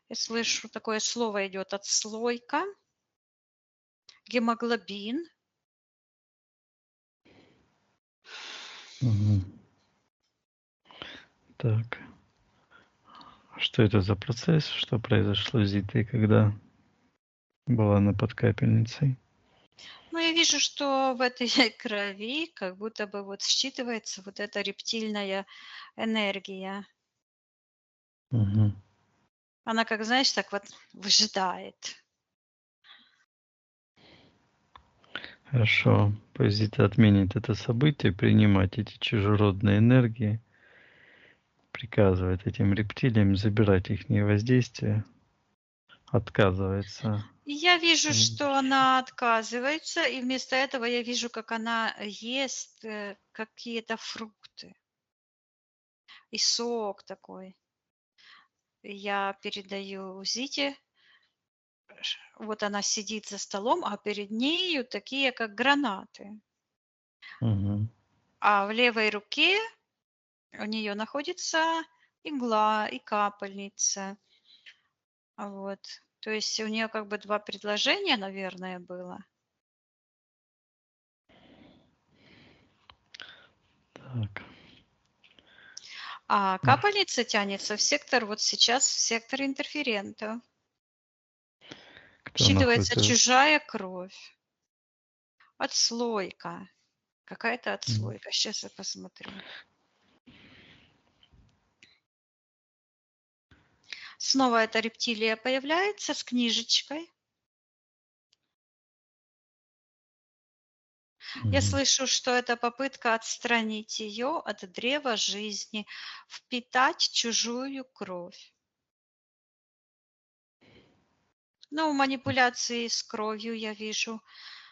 Я слышу, такое слово идет отслойка, гемоглобин. Мгм. Так. Что это за процесс? Что произошло с Зитой, когда была она под капельницей? Но я вижу, что в этой крови как будто бы вот считывается вот эта рептильная энергия. Мгм. Она, как знаешь, так вот выжидает. Хорошо. Пусть Зита отменит это событие, принимать эти чужеродные энергии, приказывает этим рептилиям забирать их воздействие, отказывается. И я вижу, М. что она отказывается, и вместо этого я вижу, как она ест какие-то фрукты и сок такой. И я передаю Зите, вот она сидит за столом, а перед нею такие, как гранаты. Мгм. А в левой руке у нее находится игла и капельница. Вот. То есть у нее как бы 2 предложения, наверное, было. Так. А капельница тянется в сектор, вот сейчас в сектор интерферентов. Кто Считывается находится... чужая кровь, отслойка, какая-то М, отслойка. Сейчас я посмотрю. Снова эта рептилия появляется с книжечкой. Я мгм. слышу, что это попытка отстранить ее от древа жизни, впитать чужую кровь. Ну, манипуляции с кровью я вижу,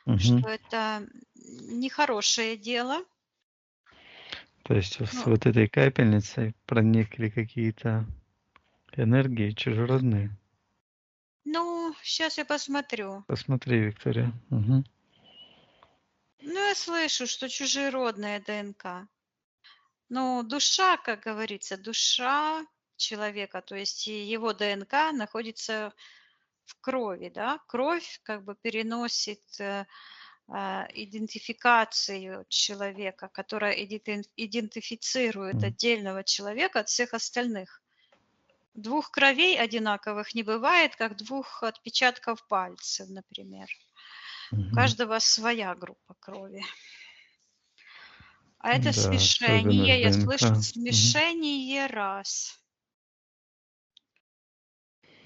Мгм. что это нехорошее дело. То есть с Ну, вот этой капельницей проникли какие-то энергии чужеродные. ну, сейчас я посмотрю. Посмотри, Виктория. Мгм. Ну, я слышу, что чужеродная ДНК. Но душа, как говорится, душа человека, то есть и его ДНК находится в крови, да. Кровь как бы переносит идентификацию человека, которая идентифицирует М, отдельного человека от всех остальных. Двух кровей одинаковых не бывает, как двух отпечатков пальцев, например. У мгм. каждого своя группа крови. А это Да, особенно смешение, с я слышу ДНК. Мгм. смешение рас.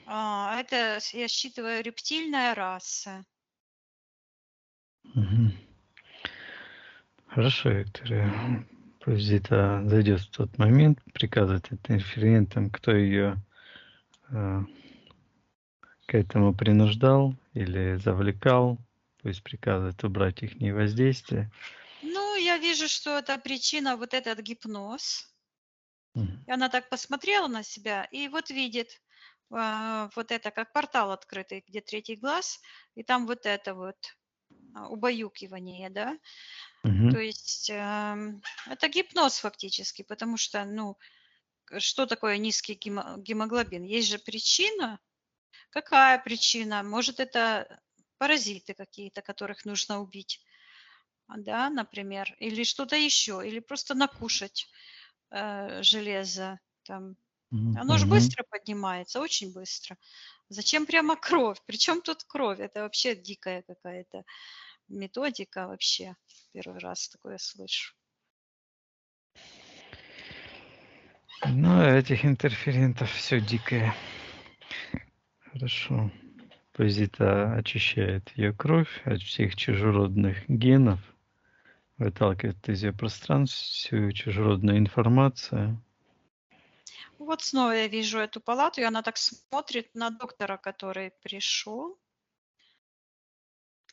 Это, я считываю, рептильная раса. Мгм. Хорошо, Виктория. Пусть это зайдет в тот момент, приказывать интерферентам, кто ее к этому принуждал или завлекал. Пусть приказывает убрать их воздействие. Ну, я вижу, что это причина вот этот гипноз. Мгм. И она так посмотрела на себя и вот видит вот это как портал открытый, где третий глаз, и там вот это вот убаюкивание, да. То Мгм. есть это гипноз фактически, потому что, ну, что такое низкий гемоглобин? Есть же причина. Какая причина? Может, это паразиты какие-то, которых нужно убить, да, например, или что-то еще, или просто накушать железо. Там. Оно же Мгм. быстро поднимается, очень быстро. Зачем прямо кровь? Причем тут кровь? Это вообще дикая какая-то методика вообще. Первый раз такое слышу. Ну, этих интерферентов все дикое. Хорошо. Пусть это очищает ее кровь от всех чужеродных генов, выталкивает из ее пространств всю чужеродную информацию. Вот снова я вижу эту палату, и она так смотрит на доктора, который пришел.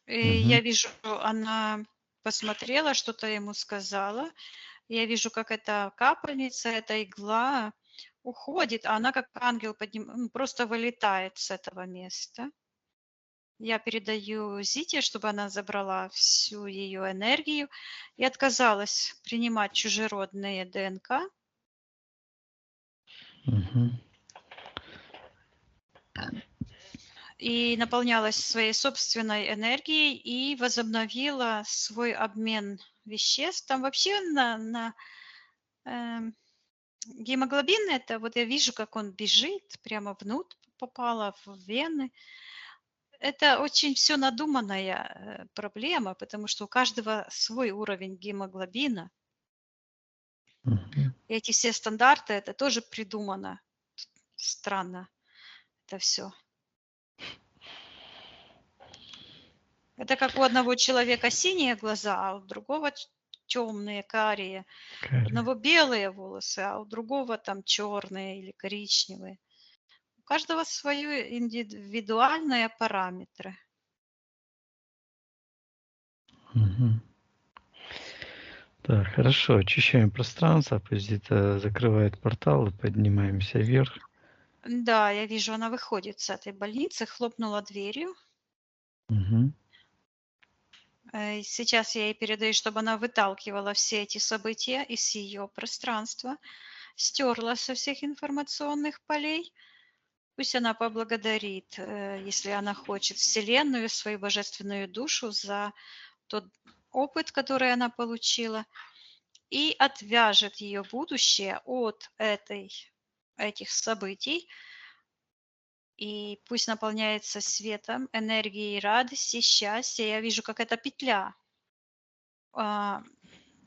И я Мгм. вижу, она посмотрела, что-то ему сказала. Я вижу, как эта капельница, эта игла уходит, а она как ангел просто вылетает с этого места. Я передаю Зите, чтобы она забрала всю ее энергию и отказалась принимать чужеродные ДНК. Мгм. И наполнялась своей собственной энергией и возобновила свой обмен веществ. Там вообще эм, гемоглобин это, вот я вижу, как он бежит, прямо внутрь попало в вены. Это очень все надуманная проблема, потому что у каждого свой уровень гемоглобина. Мгм. И эти все стандарты, это тоже придумано. Странно это все. Это как у одного человека синие глаза, а у другого темные, карие. У Каре. одного белые волосы, а у другого там черные или коричневые. У каждого свои индивидуальные параметры. Мгм. Так, хорошо. Очищаем пространство, пусть это закрывает портал и поднимаемся вверх. Да, я вижу, она выходит с этой больницы, хлопнула дверью. Мгм. И сейчас я ей передаю, чтобы она выталкивала все эти события из ее пространства, стерла со всех информационных полей. Пусть она поблагодарит, если она хочет, Вселенную, свою божественную душу за тот опыт, который она получила. и отвяжет ее будущее от этих событий, и пусть наполняется светом, энергией радости, счастья. Я вижу, как эта петля к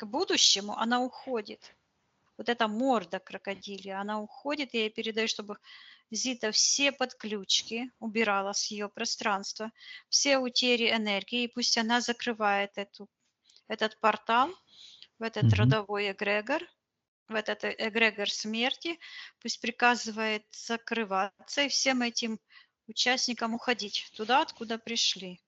будущему, она уходит. Вот эта морда крокодилья, она уходит, и я ей передаю, чтобы Зита все подключки убирала с ее пространства, все утери энергии, и пусть она закрывает этот портал в этот Мгм. родовой эгрегор, в этот эгрегор смерти, пусть приказывает закрываться и всем этим участникам уходить туда, откуда пришли.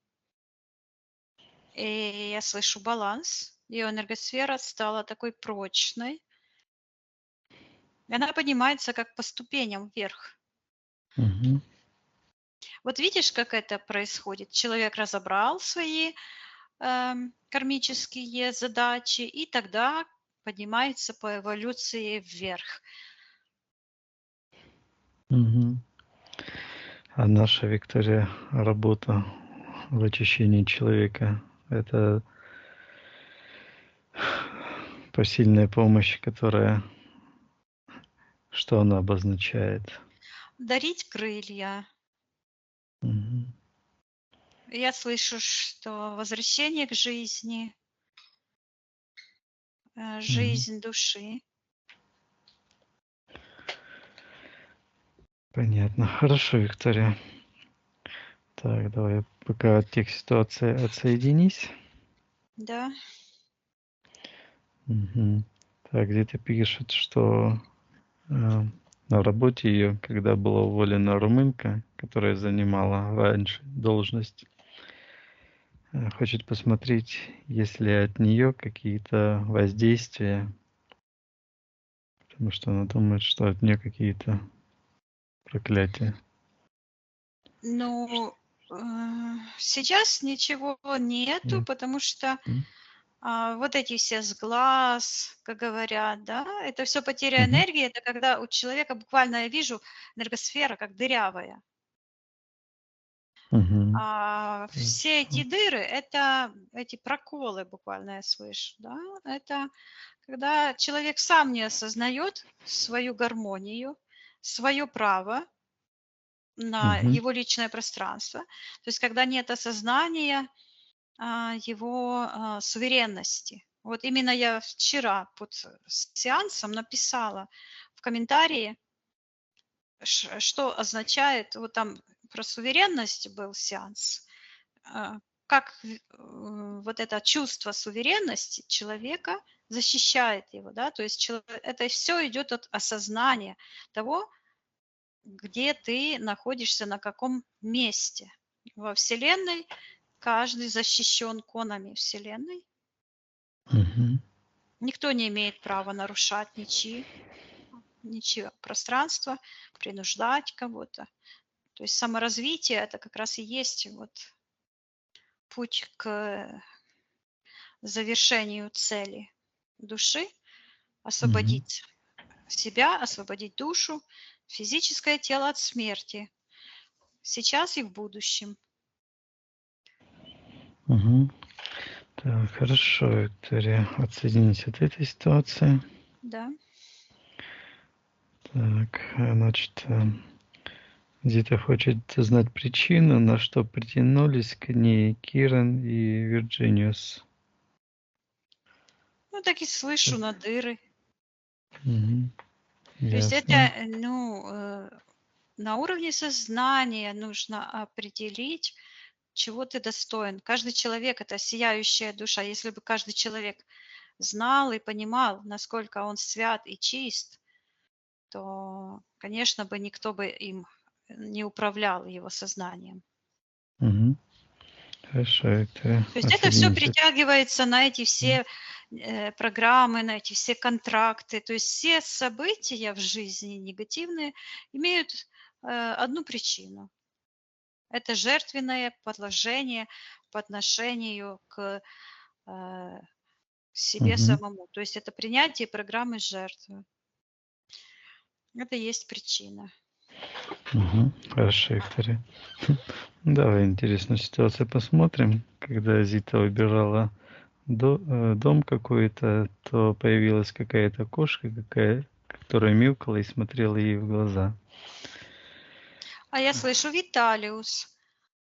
И я слышу баланс, ее энергосфера стала такой прочной, и она поднимается как по ступеням вверх. Мгм. Вот видишь, как это происходит? Человек разобрал свои кармические задачи, и тогда поднимается по эволюции вверх. Мгм. А наша, Виктория, работа в очищении человека — это посильная помощь, которая, что она обозначает? Дарить крылья. Мгм. Я слышу, что возвращение к жизни, Мгм. жизнь души. Понятно. Хорошо, Виктория. Так, давай пока от тех ситуаций отсоединись. Да, Мгм. Так, где-то пишет, что на работе ее, когда была уволена румынка, которая занимала раньше должность, хочет посмотреть, есть ли от нее какие-то воздействия, потому что она думает, что от нее какие-то проклятия. ну, сейчас ничего нету, Нет? потому что М? вот эти все сглаз, как говорят, да, это все потеря Мгм. энергии, это когда у человека буквально я вижу энергосфера как дырявая. Мгм. Все эти Хорошо. дыры — это эти проколы буквально я слышу, да. Это когда человек сам не осознает свою гармонию, свое право на Мгм. его личное пространство. То есть когда нет осознания, его, суверенности. Вот именно я вчера под сеансом написала в комментарии, что означает, вот там про суверенность был сеанс, как вот это чувство суверенности человека защищает его, да, то есть это все идет от осознания того, где ты находишься, на каком месте во Вселенной. Каждый защищен конами Вселенной. Мгм. Никто не имеет права нарушать ничье пространство, принуждать кого-то. То есть саморазвитие — это как раз и есть вот путь к завершению цели души, Мгм. освободить себя, освободить душу, физическое тело от смерти, сейчас и в будущем. Мгм. Так, хорошо, Виктория. Отсоединись от этой ситуации. Да. Так, значит, Зита хочет знать причину, на что притянулись к ней Киран и Вирджиниус. Ну, так и слышу на дыры. Мгм. То есть это, Ясно. на уровне сознания нужно определить, чего ты достоин. Каждый человек — это сияющая душа. Если бы каждый человек знал и понимал, насколько он свят и чист, то, конечно бы, никто бы им не управлял его сознанием. Мгм. Хорошо, Виктория. То есть это все Отсоединись от... притягивается на эти все программы, на эти все контракты. То есть все события в жизни негативные имеют одну причину. Это жертвенное положение по отношению к себе Мгм. самому. То есть это принятие программы жертвы. Это и есть причина. Мгм. Хорошо, Виктория. Давай интересную ситуацию посмотрим. Когда Зита выбирала дом какой-то, то появилась какая-то кошка, которая мяукала и смотрела ей в глаза. А я слышу Виталиус.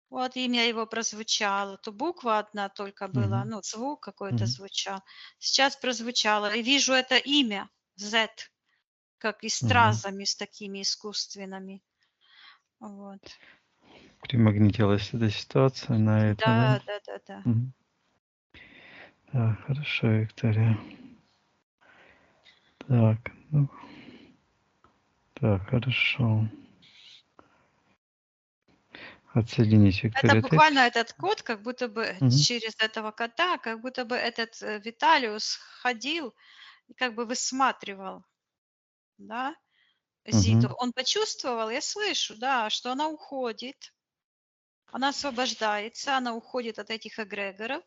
Вот имя его прозвучало. То буква одна только была, Мгм. ну, звук какой-то Мгм. звучал. Сейчас прозвучало. И вижу это имя, Z, как и Мгм. стразами с такими искусственными. Вот. Примагнитилась эта ситуация на это, да? Да, да, да, да. Мгм. Да, хорошо, Виктория. Так, ну, так, хорошо. Отсоединись, Это Виктория, ты? буквально этот кот, как будто бы Мгм. через этого кота, как будто бы этот Виталиус ходил и как бы высматривал, да, Зиту. Мгм. Он почувствовал, я слышу, да, что она уходит, она освобождается, она уходит от этих эгрегоров,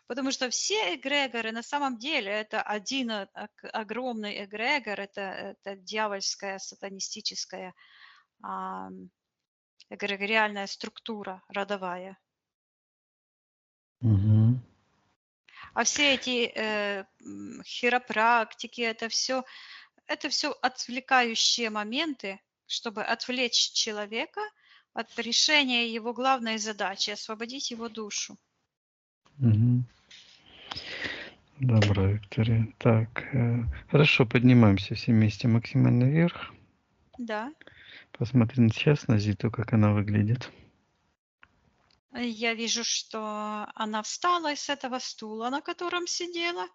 потому что все эгрегоры на самом деле это один огромный эгрегор, это дьявольская сатанистическая эгрегориальная структура родовая. Мгм. А все эти хиропрактики, это все отвлекающие моменты, чтобы отвлечь человека от решения его главной задачи, освободить его душу. Мгм. Добро, Виктория. Так, хорошо, поднимаемся все вместе максимально вверх. Да. Посмотрим сейчас на Зиту, как она выглядит. Я вижу, что она встала из этого стула, на котором сидела,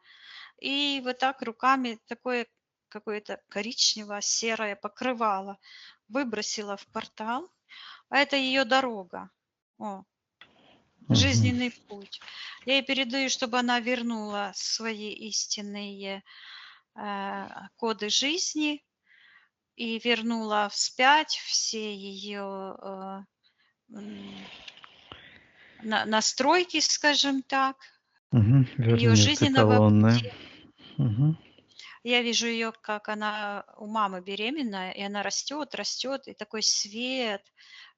и вот так руками такое какое-то коричнево-серое покрывало выбросила в портал. А это ее дорога. О, Мгм. жизненный путь. Я ей передаю, чтобы она вернула свои истинные коды жизни и вернула вспять все ее настройки, скажем так, Мгм. ее Верни в жизненного эталонное. пути. Мгм. Я вижу ее, как она у мамы беременная, и она растет, растет, и такой свет.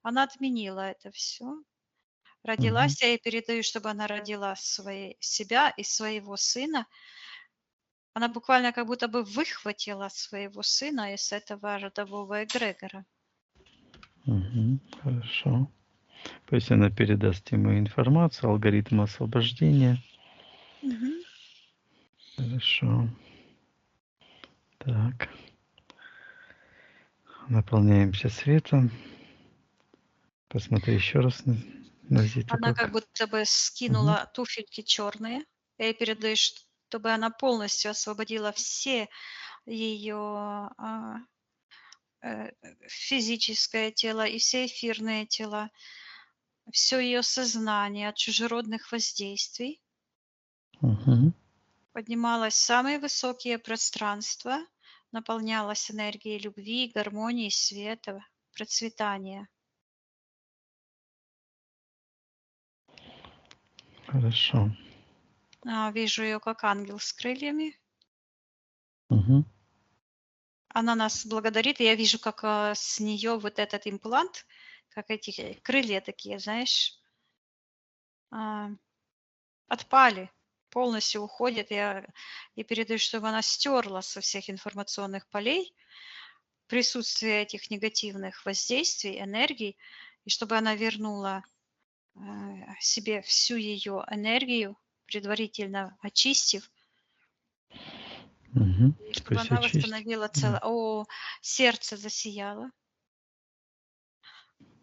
Она отменила это все. Мгм. Родилась, я ей передаю, чтобы она родила себя и своего сына. Она буквально как будто бы выхватила своего сына из этого родового эгрегора. Мгм. Хорошо. Пусть она передаст ему информацию, алгоритм освобождения. Мгм. Хорошо. Так. Наполняемся светом. Посмотри еще раз на Зиту, Она как как. будто бы Мгм. скинула туфельки черные. Я ей передаю, чтобы она полностью освободила все ее физическое тело и все эфирные тела, все ее сознание от чужеродных воздействий. Мгм. Поднималась в самые высокие пространства, наполнялась энергией любви, гармонии, света, процветания. Хорошо. Вижу ее как ангел с крыльями. Мгм. Она нас благодарит, и я вижу, как с нее вот этот имплант, как эти крылья такие, знаешь, а, отпали, полностью уходят. Я ей передаю, чтобы она стерла со всех информационных полей присутствие этих негативных воздействий, энергий, и чтобы она вернула себе всю ее энергию, предварительно очистив, Мгм. и чтобы Пусть она очистит. восстановила Да. целое. О, сердце засияло.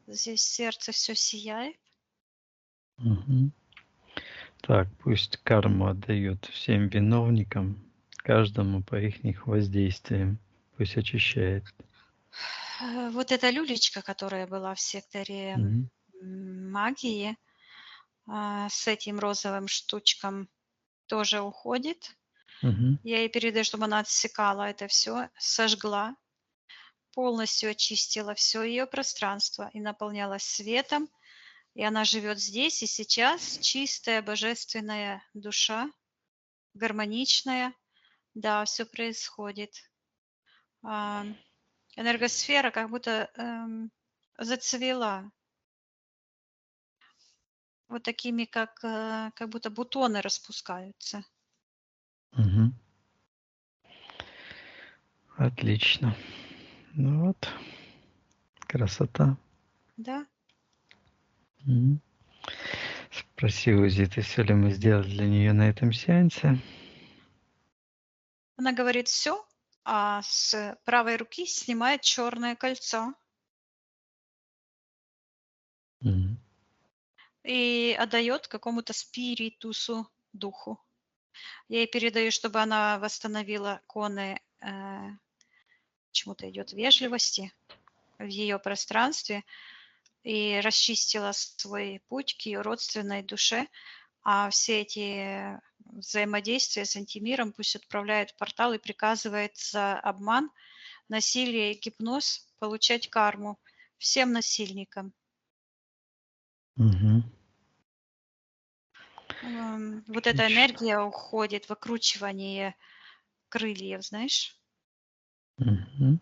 Здесь сердце все сияет. Мгм. Так, пусть карму отдает всем виновникам, каждому по их воздействиям. Пусть очищает. Вот эта люлечка, которая была в секторе Мгм. магии, с этим розовым штучком тоже уходит. Мгм. Я ей передаю, чтобы она отсекала это все, сожгла, полностью очистила все ее пространство и наполнялась светом. И она живет здесь и сейчас, чистая божественная душа, гармоничная. Да, все происходит. А, Энергосфера как будто зацвела. вот такими, как будто бутоны распускаются. Мгм. Отлично. Ну вот, красота. Да. Мгм. Спроси у Зиты, все ли мы сделали для нее на этом сеансе. Она говорит все, а с правой руки снимает черное кольцо Мгм. и отдает какому-то спиритусу, духу. Я ей передаю, чтобы она восстановила коны, почему-то идет вежливости в ее пространстве и расчистила свой путь к ее родственной душе, а все эти взаимодействия с антимиром пусть отправляет в портал и приказывает за обман, насилие и гипноз получать карму всем насильникам. Мгм. Вот эта Отлично. энергия уходит, выкручивание крыльев, знаешь, Мгм.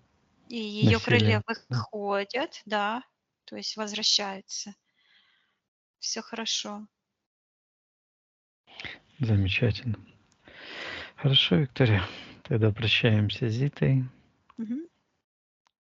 и ее крылья Насилие. Да. выходят, да, то есть возвращаются. Все хорошо. Замечательно. Хорошо, Виктория. Тогда прощаемся с Зитой. Мгм.